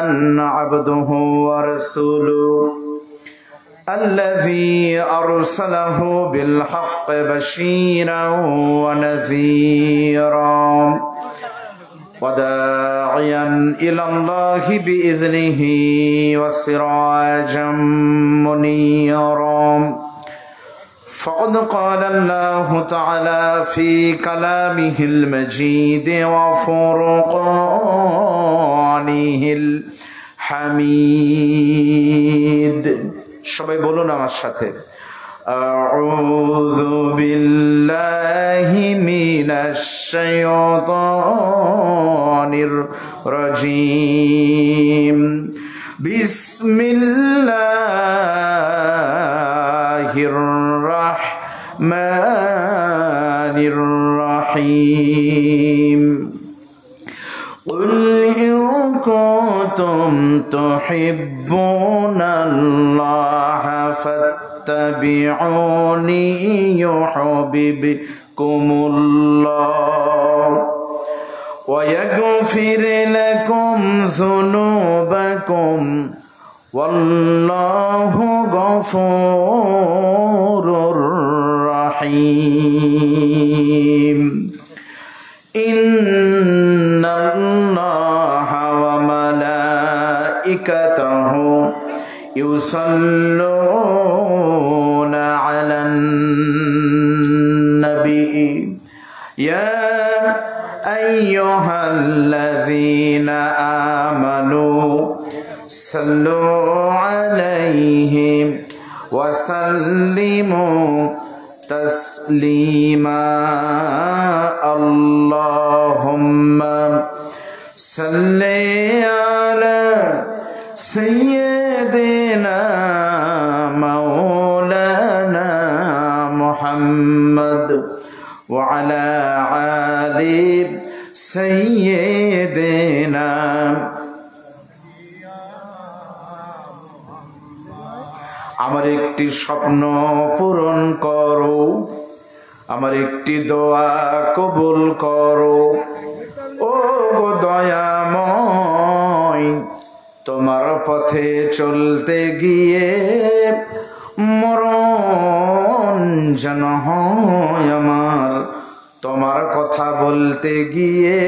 عبده ورسوله الذي أرسله بالحق بشيرا ونذيرا وداعيا إلى الله بإذنه وسراجا منيرا فقد قال الله تعالى في كلامه المجيد وفرقانه الحميد সবাই বলুন আমার সাথে আউযু বিল্লাহি মিনাশ শাইতানির রাজীম বিসমিল্লাহির রাহমানির রহিম قل إن كنتم تحبون الله فاتبعوني يحببكم الله ويغفر لكم ذنوبكم والله غفور رحيم إن الله وملائكته يصلون على النبي يا أيها الذين آمنوا صلوا عليه وسلموا تسليما اللهم صل على سيدنا مولانا محمد وعلى آل سيدنا আমার একটি স্বপ্ন পূরণ করো, আমার একটি দোয়া কবুল করো। ও গো দয়াময়, তোমার পথে চলতে গিয়ে মরণ যেন হয় আমার, তোমার কথা বলতে গিয়ে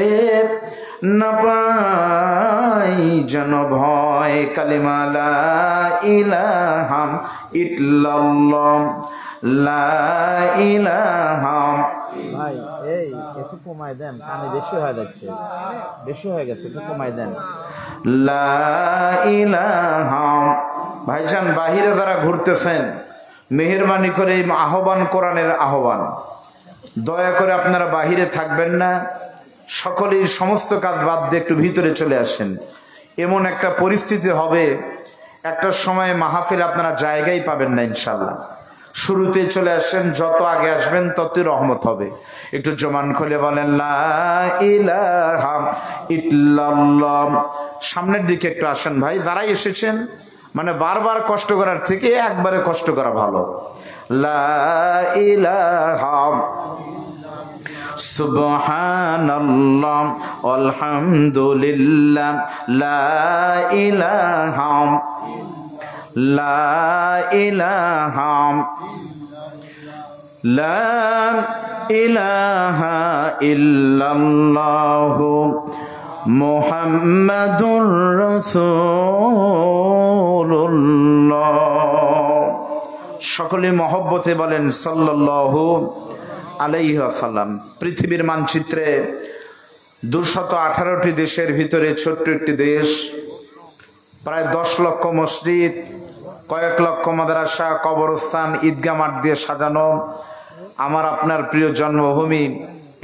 না পাই যেন ভয়। কালিমা লা ইলাহা ইল্লাল্লাহ লা ইলাহা। ভাই এই একটু কমাই দেন, কানে বেশি হয়ে যাচ্ছে, বেশি হয়ে গেছে, একটু কমাই দেন। লা ইলাহা। ভাইজান বাহিরে যারা ঘুরতেছেন, মেহেরবানি করে এই আহ্বান, কোরআনের আহ্বান, দয়া করে আপনারা বাহিরে থাকবেন না, সকলেই সমস্ত কাজ বাদ দিয়ে একটু ভিতরে চলে আসেন। এমন একটা পরিস্থিতি হবে, একটা সময় মাহফিল আপনারা জায়গাই পাবেন না ইনশাল্লাহ। শুরুতে চলে আসেন, যত আগে আসবেন ততই রহমত হবে। একটু জমান খুলে বলেন লা ইলাহা ইল্লাল্লাহ। সামনের দিকে একটু আসেন ভাই, যারাই এসেছেন, মানে বারবার কষ্ট করার থেকে একবারে কষ্ট করা ভালো। লা ইলাহা সুবহানাল্লাহ আলহামদুলিল্লাহ লা ইলাহা লা ইলাহা লা ইলাহা ইল্লাল্লাহু মুহাম্মাদুর রাসূলুল্লাহ। সকলে মহব্বতে বলেন সাল্লাল্লাহু আলাইহি ওয়াসাল্লাম। পৃথিবীর মানচিত্রে 218টি দেশের ভিতরে ছোট্ট একটি দেশ, প্রায় 10 লক্ষ মসজিদ, কয়েক লক্ষ মাদ্রাসা, কবরস্থান, ঈদগাহ মাঠ দিয়ে সাজানো আমার আপনার প্রিয় জন্মভূমি,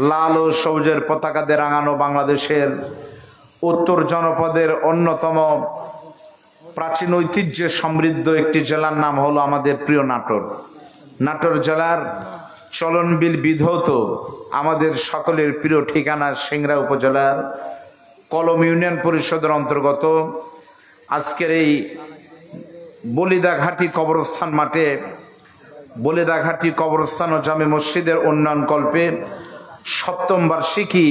লাল ও সবুজের পতাকাতে রাঙানো বাংলাদেশের উত্তর জনপদের অন্যতম প্রাচীন ঐতিহ্যে সমৃদ্ধ একটি জেলার নাম হলো আমাদের প্রিয় নাটোর। নাটোর জেলার চলনবিল বিধৌত আমাদের সকলের প্রিয় ঠিকানা সিংড়া উপজেলার কলম ইউনিয়ন পরিষদের অন্তর্গত আজকের এই বলিদাঘাটি কবরস্থান মাঠে, বলিদাঘাটি কবরস্থান ও জামে মসজিদের উন্নয়ন কল্পে 7ম বার্ষিকী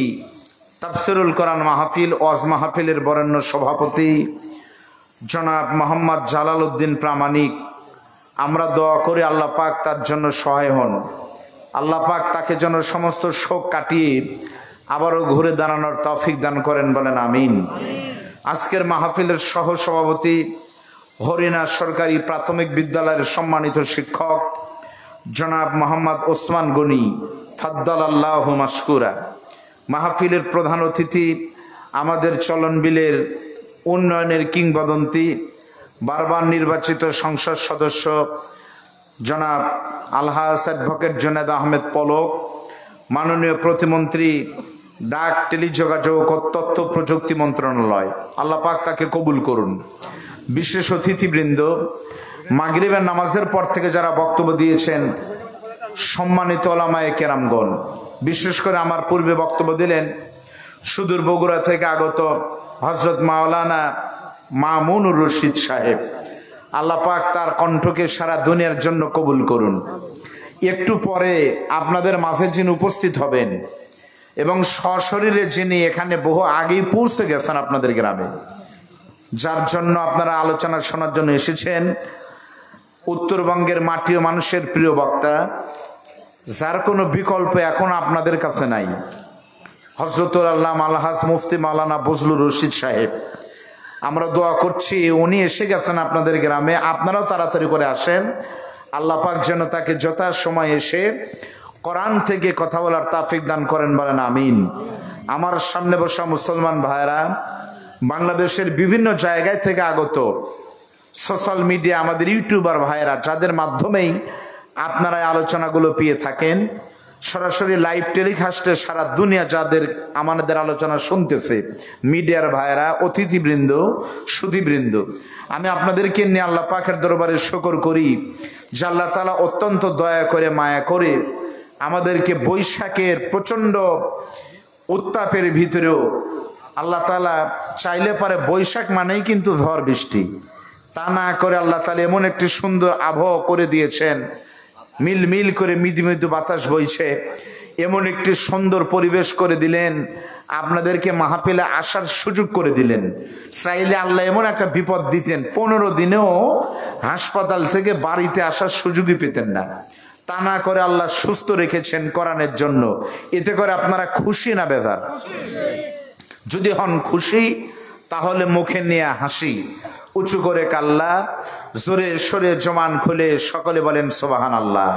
তাফসিরুল কোরআন মাহফিল ওয়াজ মাহফিলের বরেণ্য সভাপতি জনাব মোহাম্মদ জালাল উদ্দিন প্রামাণিক, আমরা দোয়া করি আল্লাহ পাক তার জন্য সহায় হন। আল্লাহ পাক তাকে যেন সমস্ত শোক কাটিয়ে আবারও ঘুরে দাঁড়ানোর তৌফিক দান করেন, বলেন আমিন। আজকের মাহফিলের সহ সভাপতি হরিণা সরকারি প্রাথমিক বিদ্যালয়ের সম্মানিত শিক্ষক জনাব মোহাম্মদ ওসমান গনি, ফাদ্দালাল্লাহু মাশকুরা। মাহফিলের প্রধান অতিথি আমাদের চলন বিলের উন্নয়নের কিংবদন্তি, বারবার নির্বাচিত সংসদ সদস্য জনাব আলহাজ অ্যাডভোকেট জুনেদ আহমেদ পলক, মাননীয় প্রতিমন্ত্রী ডাক, টেলিযোগাযোগ ও তথ্য প্রযুক্তি মন্ত্রণালয়, আল্লাহ পাক তাকে কবুল করুন। বিশেষ অতিথিবৃন্দ, মাগরিবের নামাজের পর থেকে যারা বক্তব্য দিয়েছেন, সম্মানিত ওলামায়ে কেরামগণ, বিশেষ করে আমার পূর্বে বক্তব্য দিলেন সুদূর বগুড়া থেকে আগত হযরত মাওলানা মামুনুর রশিদ সাহেব, আল্লাহ পাক তার কণ্ঠকে সারা দুনিয়ার জন্য কবুল করুন। একটু পরে আপনাদের মাঝে যিনি উপস্থিত হবেন এবং সশরীরে যিনি এখানে বহু আগেই পৌঁছে গেছেন আপনাদের গ্রামে, যার জন্য আপনারা আলোচনা শোনার জন্য এসেছেন, উত্তরবঙ্গের মাটি ও মানুষের প্রিয় বক্তা, যার কোনো বিকল্প এখন আপনাদের কাছে নাই, হযরতুল আল্লামা আলহাজ মুফতি মাওলানা বজলুর রশিদ সাহেব। আমরা দোয়া করছি উনি এসে গেছেন আপনাদের গ্রামে, আপনারাও তাড়াতাড়ি করে আসেন। আল্লাহ পাক যেন তাকে যথাসময় এসে কোরআন থেকে কথা বলার তৌফিক দান করেন, বলেন আমিন। আমার সামনে বসা মুসলমান ভাইরা, বাংলাদেশের বিভিন্ন জায়গায় থেকে আগত সোশ্যাল মিডিয়া, আমাদের ইউটিউবার ভাইরা, যাদের মাধ্যমেই আপনারা এই আলোচনাগুলো পেয়ে থাকেন, সরাসরি লাইভ টেলিকাস্টে সারা দুনিয়া যাদের আমাদের আলোচনা শুনতেছে, মিডিয়ার ভাইরা, অতিথিবৃন্দ, সুধীবৃন্দ, আমি আপনাদেরকে নিয়ে আল্লাহ পাকের দরবারে শুকর করি যে আল্লাহ তাআলা অত্যন্ত দয়া করে, মায়া করে আমাদেরকে বৈশাখের প্রচণ্ড উত্তাপের ভিতরেও আল্লাহ তাআলা চাইলে পারে, বৈশাখ মানেই কিন্তু ঝড় বৃষ্টি, তা না করে আল্লাহ তাআলা এমন একটি সুন্দর আবহাওয়া করে দিয়েছেন, মিল মিল করে মৃদু মৃদু বাতাস বইছে, এমন একটি সুন্দর পরিবেশ করে দিলেন, আপনাদেরকে মাহফিলে আসার সুযোগ করে দিলেন। চাইলে আল্লাহ এমন একটা বিপদ দিতেন, 15 দিনেও হাসপাতাল থেকে বাড়িতে আসার সুযোগই পেতেন না, তা না করে আল্লাহ সুস্থ রেখেছেন কোরআনের জন্য। এতে করে আপনারা খুশি না বেজার? যদি হন খুশি, তাহলে মুখে নিয়ে হাসি, উঁচু করে কাল্লা, জোরে সরে জমান খুলে সকলে বলেন সুবহানাল্লাহ।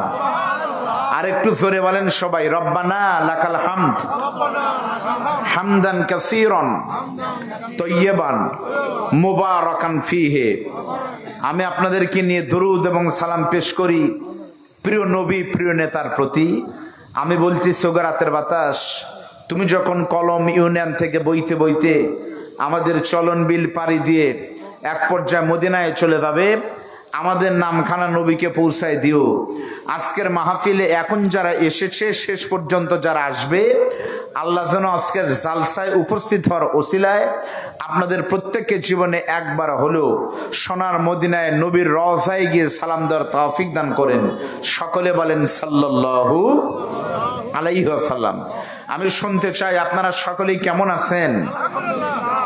আর একটু জোরে বলেন সবাই, রব্বানা লাকাল হামদ হামদান কাসীরান তাইয়্যিবান মুবারাকান ফীহি। আমি আপনাদেরকে নিয়ে দরুদ এবং সালাম পেশ করি প্রিয় নবী, প্রিয় নেতার প্রতি। আমি বলছি, সোগরাতের বাতাস তুমি যখন কলম ইউনিয়ন থেকে বইতে বইতে আমাদের চলন বিল পাড়ি দিয়ে এক পর্যায়ে মদিনায় চলে যাবে, আমাদের নামখানা নবীকে পৌঁছায় দিও। আজকের মাহফিলে এখন যারা এসেছে, শেষ পর্যন্ত যারা আসবে, আল্লাহ যেন আজকের জালসায় উপস্থিত হওয়ার ওসিলায় আপনাদের প্রত্যেকের জীবনে একবার হলেও সোনার মদিনায় নবীর রওজায় গিয়ে সালাম দেওয়ার তৌফিক দান করেন। সকলে বলেন সাল্লাল্লাহু আলাইহি ওয়াসাল্লাম। আমি শুনতে চাই আপনারা সকলেই কেমন আছেন?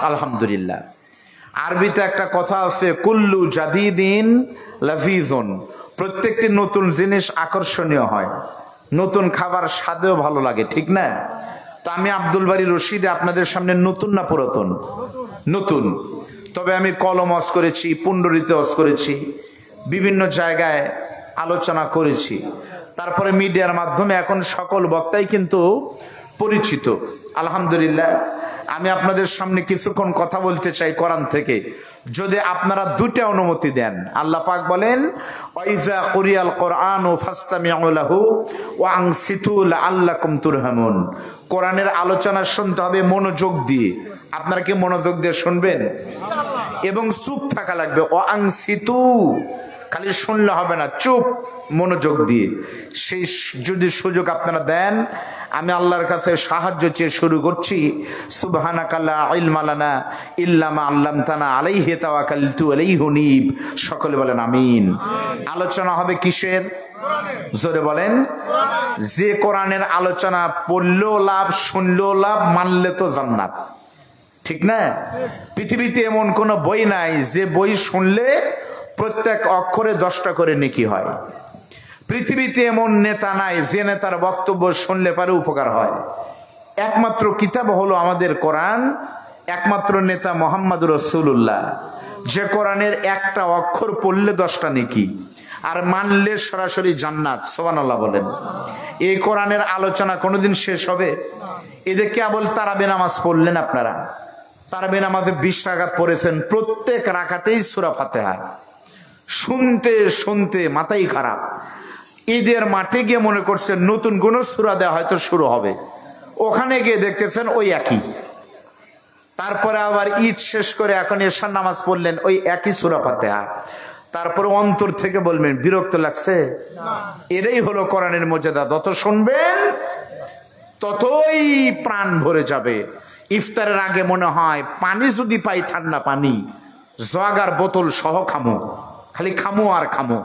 আলহামদুলিল্লাহ। আরবিতে একটা কথা আছে, কুল্লু জাদিদিন লাযীযুন, প্রত্যেকটি নতুন জিনিস আকর্ষণীয় হয়, নতুন খাবার স্বাদেও ভালো লাগে, ঠিক না? তো আমি আব্দুল বারী রশিদে আপনাদের সামনে নতুন না পুরাতন? নতুন। তবে আমি কলম ওয়াজ করেছি, পুন্ডরিতে ওয়াজ করেছি, বিভিন্ন জায়গায় আলোচনা করেছি, তারপরে মিডিয়ার মাধ্যমে এখন সকল বক্তাই কিন্তু পরিচিত, আলহামদুলিল্লাহ। আমি আপনাদের সামনে কিছুক্ষণ কথা বলতে চাই কোরআন থেকে, যদি আপনারা দুটো অনুমতি দেন। আল্লাহ পাক বলেন, ওয়াইজা কুরিয়াল কোরআনু ফাসতামিউ লাহু ওয়া আনসিতু লাআল্লাকুম তুরহামুন। কোরআনের আলোচনা শুনতে হবে মনোযোগ দিয়ে। আপনারা কি মনোযোগ দিয়ে শুনবেন? এবং চুপ থাকা লাগবে। ওয়া আনসিতু, খালি শুনলে হবে না, চুপ মনোযোগ দিয়ে। সেই যদি সুযোগ আপনারা দেন, আমি আল্লাহর কাছে সাহায্য চেয়ে শুরু করছি। সুবহানাকা লা ইলমা লানা ইল্লা মা আল্লামতানা আলাইহি তাওয়াক্কালতু আলাইহি উনীব। সকলে বলেন আমিন। আলোচনা হবে কিসের? জোরে বলেন। যে কোরআনের আলোচনা পড়লেও লাভ, শুনলেও লাভ, মানলে তো জান্নাত। ঠিক না? পৃথিবীতে এমন কোন বই নাই যে বই শুনলে প্রত্যেক অক্ষরে 10টা করে নেকি হয়। পৃথিবীতে এমন নেতা নাই যে নেতার বক্তব্য শুনলে পারে উপকার হয়। একমাত্র কিতাব হলো আমাদের কোরআন, একমাত্র নেতা মুহাম্মদুর রাসূলুল্লাহ, যে কোরআনের একটা অক্ষর পড়লে 10টা নেকি, আর মানলে সরাসরি জান্নাত। সুবহানাল্লাহ বলেন। এই কোরআনের আলোচনা কোনোদিন শেষ হবে? এদের কেবল তারাবি নামাজ পড়লেন আপনারা, তারাবি নামাজে 20 রাকাত পড়েছেন, প্রত্যেক রাকাতেই সূরা ফাতিহা, শুনতে শুনতে মাথাই খারাপ। ঈদের মাঠে গিয়ে মনে করছেন নতুন কোন সূরা দেওয়া হয়তো শুরু হবে, ওখানে গিয়ে দেখতেছেন ওই একই। তারপরে আবার ঈদ শেষ করে এখন এশার নামাজ পড়লেন, ওই একই সূরা ফাতিহা। তারপরে অন্তর থেকে বলবেন বিরক্ত লাগছে। এটাই হলো কোরআনের মর্যাদা, যত শুনবেন ততই প্রাণ ভরে যাবে। ইফতারের আগে মনে হয় পানি যদি পাই, ঠান্ডা পানি জগ আর বোতল সহ খামো, খালি খামো আর খামো।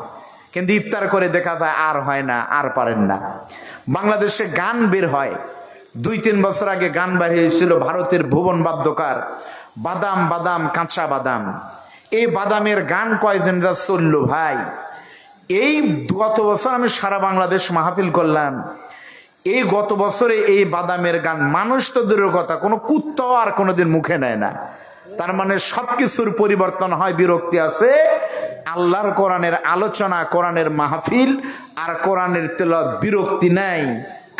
কিন্তু ইফতার করে দেখা যায় আর হয় না, আর পারেন না। বাংলাদেশে গান বের হয়, 2-3 বছর আগে গান বের হয়েছিল ভারতের ভুবন বাদ্যকার, বাদাম বাদাম কাঁচা বাদাম। এই বাদামের গান কয়জন যা চলল ভাই। এই গত বছর আমি সারা বাংলাদেশ মাহফিল করলাম, এই গত বছরে এই বাদামের গান মানুষ তো দূরের কথা, কোনো কুত্তাও আর কোনোদিন মুখে নেয় না। তার মানে সবকিছুর পরিবর্তন হয়, বিরক্তি আছে। আল্লাহর কোরআনের আলোচনা, কোরআনের মাহফিল আর কোরআনের তেলাওয়াত বিরক্তি নাই,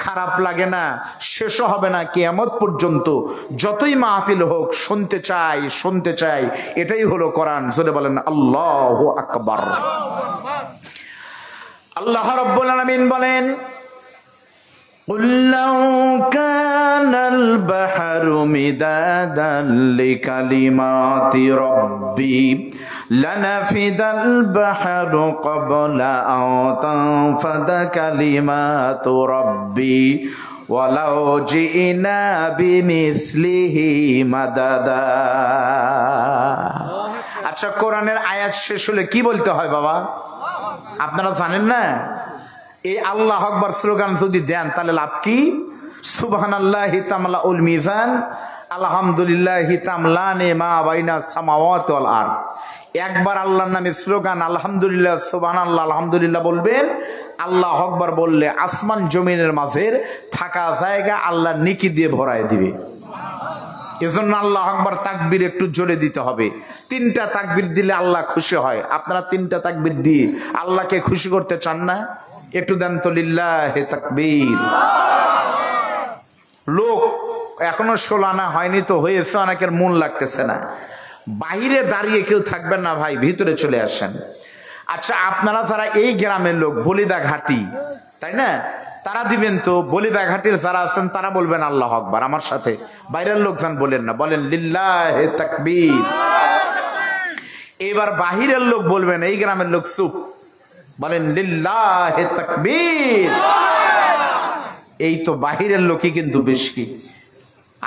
খারাপ লাগে না, শেষও হবে না কিয়ামত পর্যন্ত। যতই মাহফিল হোক শুনতে চাই, শুনতে চাই। এটাই হলো কোরআন। জোরে বলেন আল্লাহু আকবার। আল্লাহ রাব্বুল আলামিন বলেন, قُل لَّوْ كَانَ الْبَحْرُ مِدَادًا لِّكَلِمَاتِ رَبِّي لَنَفِدَ الْبَحْرُ قَبْلَ أَن تَنفَدَ كَلِمَاتُ رَبِّي وَلَوْ جِئْنَا بِمِثْلِهِ مَدَدًا। আচ্ছা, কোরআনের আয়াত শেষ হলে কি বলতে হয় বাবা? আপনারা জানেন না? এই আল্লাহু আকবার স্লোগান যদি দেন তাহলে লাভ কি? সুবহানাল্লাহি তামলাউল মিজান, আলহামদুলিল্লাহি তামলানে মা বাইনা সামাওয়াতি ওয়াল আরদ। একবার আল্লাহর নামে স্লোগান আলহামদুলিল্লাহ, সুবহানাল্লাহ, আলহামদুলিল্লাহ বলবেন। আল্লাহু আকবার বললে আসমান জমিনের মাঝের ফাঁকা জায়গা আল্লাহ নেকি দিয়ে ভরায় দিবে। এজন্য আল্লাহু আকবার তাকবীর একটু জোরে দিতে হবে। 3টা তাকবীর দিলে আল্লাহ খুশি হয়। আপনারা 3টা তাকবীর দিয়ে আল্লাহকে খুশি করতে চান না? একটু দেন তো লিল্লাহি তাকবীর। লোক এখনো 16 আনা হয়নি তো হয়েছে, অনেকের মন লাগতেছে না। বাইরে দাঁড়িয়ে কেউ থাকবেন না ভাই, ভিতরে চলে আসেন। আচ্ছা, আপনারা যারা এই গ্রামের লোক, বলিদা ঘাটি, তাই না? তারা দিবেন তো। বলিদা ঘাটির যারা আছেন তারা বলবেন আল্লাহু আকবার আমার সাথে। বাইরের লোকজন বলেন না, বলেন লিল্লাহি তাকবীর। এবার বাহিরের লোক বলবেন, এই গ্রামের লোক চুপ, বলেন লিল্লাহি তাকবীর। এই তো বাহিরের লোকই কিন্তু বেশি।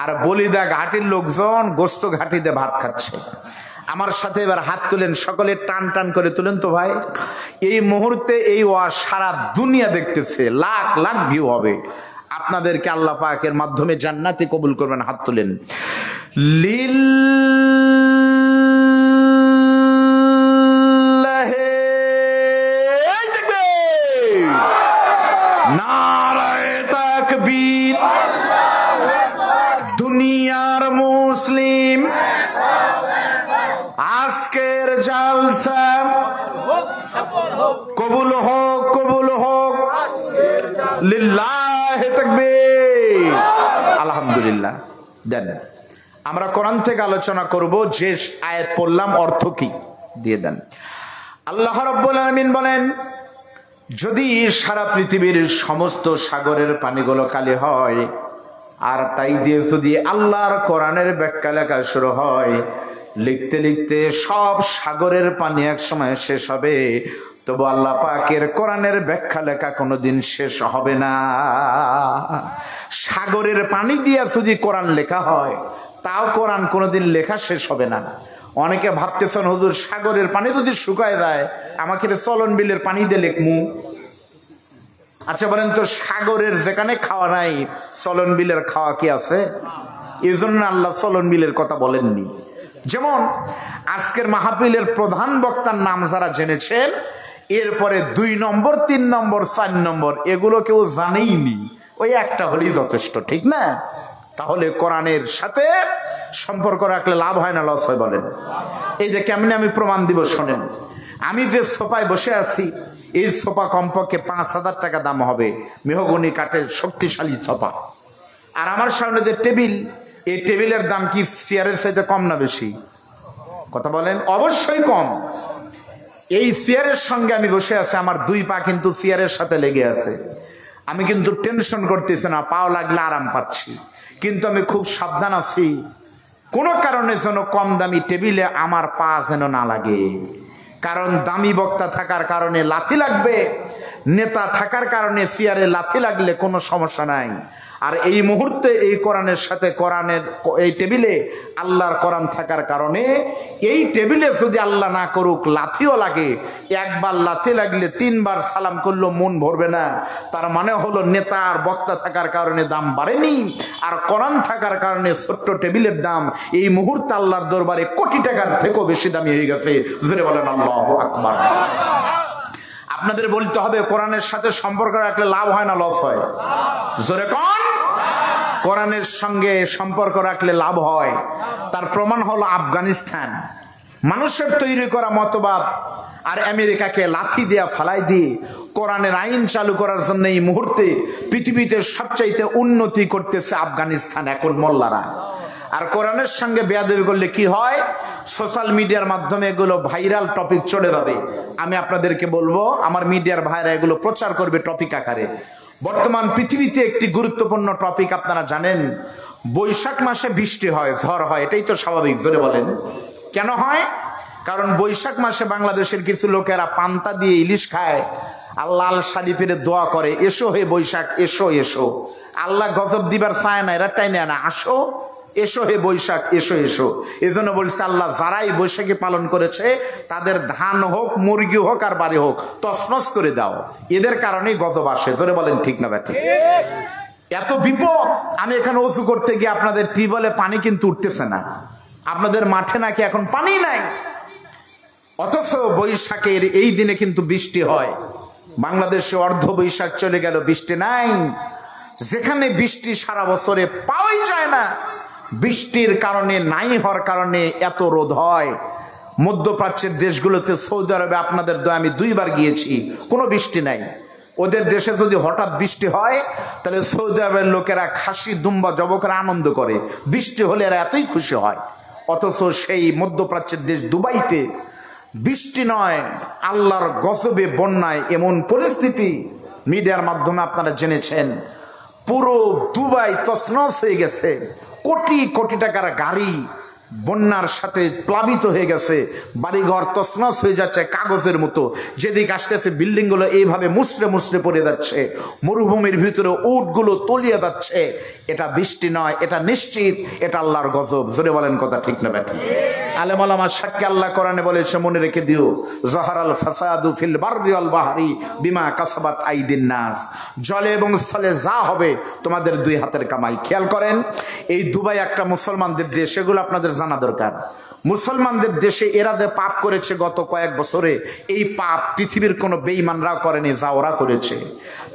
আর বলিদা ঘাটির লোকজন গোস্ত ঘাটিতে ভাত খাচ্ছে। আমার সাথে এবার হাত তুলেন, সকলে টান টান করে তুলেন তো ভাই। এই মুহূর্তে এই ওয়াজ সারা দুনিয়া দেখতেছে, লাখ লাখ ভিউ হবে। আপনাদেরকে আল্লাহ পাকের মাধ্যমে জান্নাতে কবুল করবেন। হাত তুলেন। লিল্লাহি তাকবীর, নারায়ে তাকবীর। দুনিয়ার মুসলিম, আজকের জালসা কবুল হোক, কবুল হোক। লিল্লাহি তাকবীর, আলহামদুলিল্লাহ। দেন আমরা কোরআন থেকে আলোচনা করব, যে আয়াত পড়লাম অর্থ কি দিয়ে দেন। আল্লাহ রাব্বুল আলামিন বলেন, যদি সারা পৃথিবীর সমস্ত সাগরের পানিগুলো কালি হয়, আর তাই দিয়ে যদি আল্লাহর কোরআনের ব্যাখ্যা লেখা শুরু হয়, লিখতে লিখতে সব সাগরের পানি এক সময় শেষ হবে, তবু আল্লাহ পাকের কোরআনের ব্যাখ্যা লেখা কোনোদিন শেষ হবে না। সাগরের পানি দিয়ে যদি কোরআন লেখা হয়, তাও কোরআন কোনোদিন লেখা শেষ হবে না। অনেকে ভাবতেছেন হুজুর সাগরের পানি যদি শুকায় যায়, আমাকে চলন বিলের পানি দিয়ে লেখমু। আচ্ছা বলেন তো, সাগরের যেখানে খাওয়া নাই, চলন বিলের খাওয়া কি আছে? এই জন্য আল্লাহ চলন বিলের কথা বলেননি। যেমন আজকের মাহফিলের প্রধান বক্তার নাম যারা জেনেছেন, এরপরে 2 নম্বর 3 নম্বর 4 নম্বর এগুলো কেউ জানেইনি, ওই একটা হলেই যথেষ্ট, ঠিক না? তাহলে কোরআনের সাথে সম্পর্ক রাখলে লাভ হয় না লস হয় বলেন? এই যে কেমনে আমি প্রমাণ দিব শোনেন। আমি যে সোফায় বসে আছি, এই সোফা কমপক্ষে 5,000 টাকা দাম হবে, মেহগনি কাঠের শক্তিশালী সোফা। আর আমার সামনে যে টেবিল, এই টেবিলের দাম কি চেয়ারের চাইতে কম না বেশি? কথা বলেন, অবশ্যই কম। এই চেয়ারের সঙ্গে আমি বসে আছি, আমার 2 পা কিন্তু চেয়ারের সাথে লেগে আছে। আমি কিন্তু টেনশন করতেছি না, পাও লাগলে আরাম পাচ্ছি, কিন্তু আমি খুব সাবধান আছি কোনো কারণে যেন কম দামি টেবিলে আমার পা যেন না লাগে। কারণ দামি বক্তা থাকার কারণে লাথি লাগবে, নেতা থাকার কারণে চেয়ারে লাথি লাগলে কোনো সমস্যা নাই। আর এই মুহূর্তে এই কোরআনের সাথে কোরআনের এই টেবিলে আল্লাহর কোরআন থাকার কারণে এই টেবিলে যদি আল্লাহ না করুক লাথিও লাগে, একবার লাথি লাগলে 3 বার সালাম করলেও মন ভরবে না। তার মানে হলো নেতা আর বক্তা থাকার কারণে দাম বাড়েনি, আর কোরআন থাকার কারণে ছোট্ট টেবিলের দাম এই মুহূর্তে আল্লাহর দরবারে কোটি টাকার থেকেও বেশি দামি হয়ে গেছে। জোরে বলেন আল্লাহু আকবার। আপনাদের বলতে হবে কোরআনের সাথে সম্পর্ক রাখলে লাভ হয় না লস হয়? জোরে কোন? কোরআনের সঙ্গে সম্পর্ক রাখলে লাভ হয়। তার প্রমাণ হলো আফগানিস্তান, মানুষের তৈরি করা মতবাদ আর আমেরিকাকে লাথি দিয়া ফালাই দিয়ে কোরআনের আইন চালু করার জন্য এই মুহূর্তে পৃথিবীতে সবচাইতে উন্নতি করতেছে আফগানিস্তান এখন মোল্লারা। আর কোরআনের সঙ্গে বেয়াদবি করলে কি হয়, সোশ্যাল মিডিয়ার মাধ্যমে এগুলো ভাইরাল টপিক চলে যাবে। আমি আপনাদেরকে বলবো, আমার মিডিয়ার ভাইরা এগুলো প্রচার করবে টপিক আকারে। বর্তমান পৃথিবীতে একটি গুরুত্বপূর্ণ টপিক আপনারা জানেন, বৈশাখ মাসে বৃষ্টি হয়, ঝড় হয়, এটাই তো স্বাভাবিক। জোরে বলেন কেন হয়? কারণ বৈশাখ মাসে বাংলাদেশের কিছু লোকেরা পান্তা দিয়ে ইলিশ খায়, আল্লাহ আল শরীফের দোয়া করে, এসো হে বৈশাখ এসো এসো। আল্লাহ গজব দিবার চায় না, এরা টাইনে না, আসো এসো হে বৈশাখ এসো এসো। এজন্য বলছে আল্লাহ, যারাই বৈশাখী পালন করেছে তাদের ধান হোক মুরগি হোক আর বাড়ি হোক তছনছ করে দাও, এদের কারণেই গজব আসে। ধরে বলেন ঠিক না ব্যাটি? এত বিপদ। আমি এখানে ওযু করতে গিয়ে আপনাদের টিউবওয়েলে পানি কিন্তু উঠতেছে না, আপনাদের মাঠে নাকি এখন পানি নাই, অথচ বৈশাখের এই দিনে কিন্তু বৃষ্টি হয়। বাংলাদেশে অর্ধ বৈশাখ চলে গেল, বৃষ্টি নাই। যেখানে বৃষ্টি সারা বছরে পাওয়াই যায় না, বৃষ্টির কারণে নাই হওয়ার কারণে এত রোদ হয়। মধ্যপ্রাচ্যের দেশগুলোতে, সৌদি আরবে আপনাদের দয়া আমি 2 বার গিয়েছি, কোনো বৃষ্টি নাই। ওদের দেশে যদি হঠাৎ বৃষ্টি হয় তাহলে সৌদি আরবের লোকেরা খাসি দুম্বা জব করে আনন্দ করে, বৃষ্টি হলে এরা এতই খুশি হয়। অথচ সেই মধ্যপ্রাচ্যের দেশ দুবাইতে বৃষ্টি নয়, আল্লাহর গজবে বন্যায় এমন পরিস্থিতি, মিডিয়ার মাধ্যমে আপনারা জেনেছেন, পুরো দুবাই তছনছ হয়ে গেছে। কোটি কোটি টাকার গাড়ি বন্যার সাথে প্লাবিত হয়ে গেছে, বাড়িঘর তছনছ হয়ে যাচ্ছে কাগজের মতো। যেদিকে আসতেছে বিল্ডিংগুলো এইভাবে মুসড়ে মুসড়ে পড়ে যাচ্ছে, মরুভূমির ভিতরে উটগুলো তলিয়ে যাচ্ছে। এটা বৃষ্টি নয়, এটা নিশ্চিত এটা আল্লাহর গজব। জোরে বলেন কথা ঠিক না ব্যাটি? আলেম ওলামা সাক্ষী, আল্লাহ কোরআনে বলেছে, মনে রেখে দিও, জহারাল ফাসাদু ফিল বাররি ওয়াল বাহরি বিমা কাসাবাত আইদিন নাস। জলে এবং স্থলে যা হবে তোমাদের 2 হাতের কামাই। খেয়াল করেন, এই দুবাই একটা মুসলমানদের দেশ, এগুলো আপনাদের জানা দরকার। মুসলমানদের দেশে এরা যে পাপ করেছে গত কয়েক বছরে, এই পাপ পৃথিবীর কোনো বেঈমানরা করেনি, যা ওরা করেছে।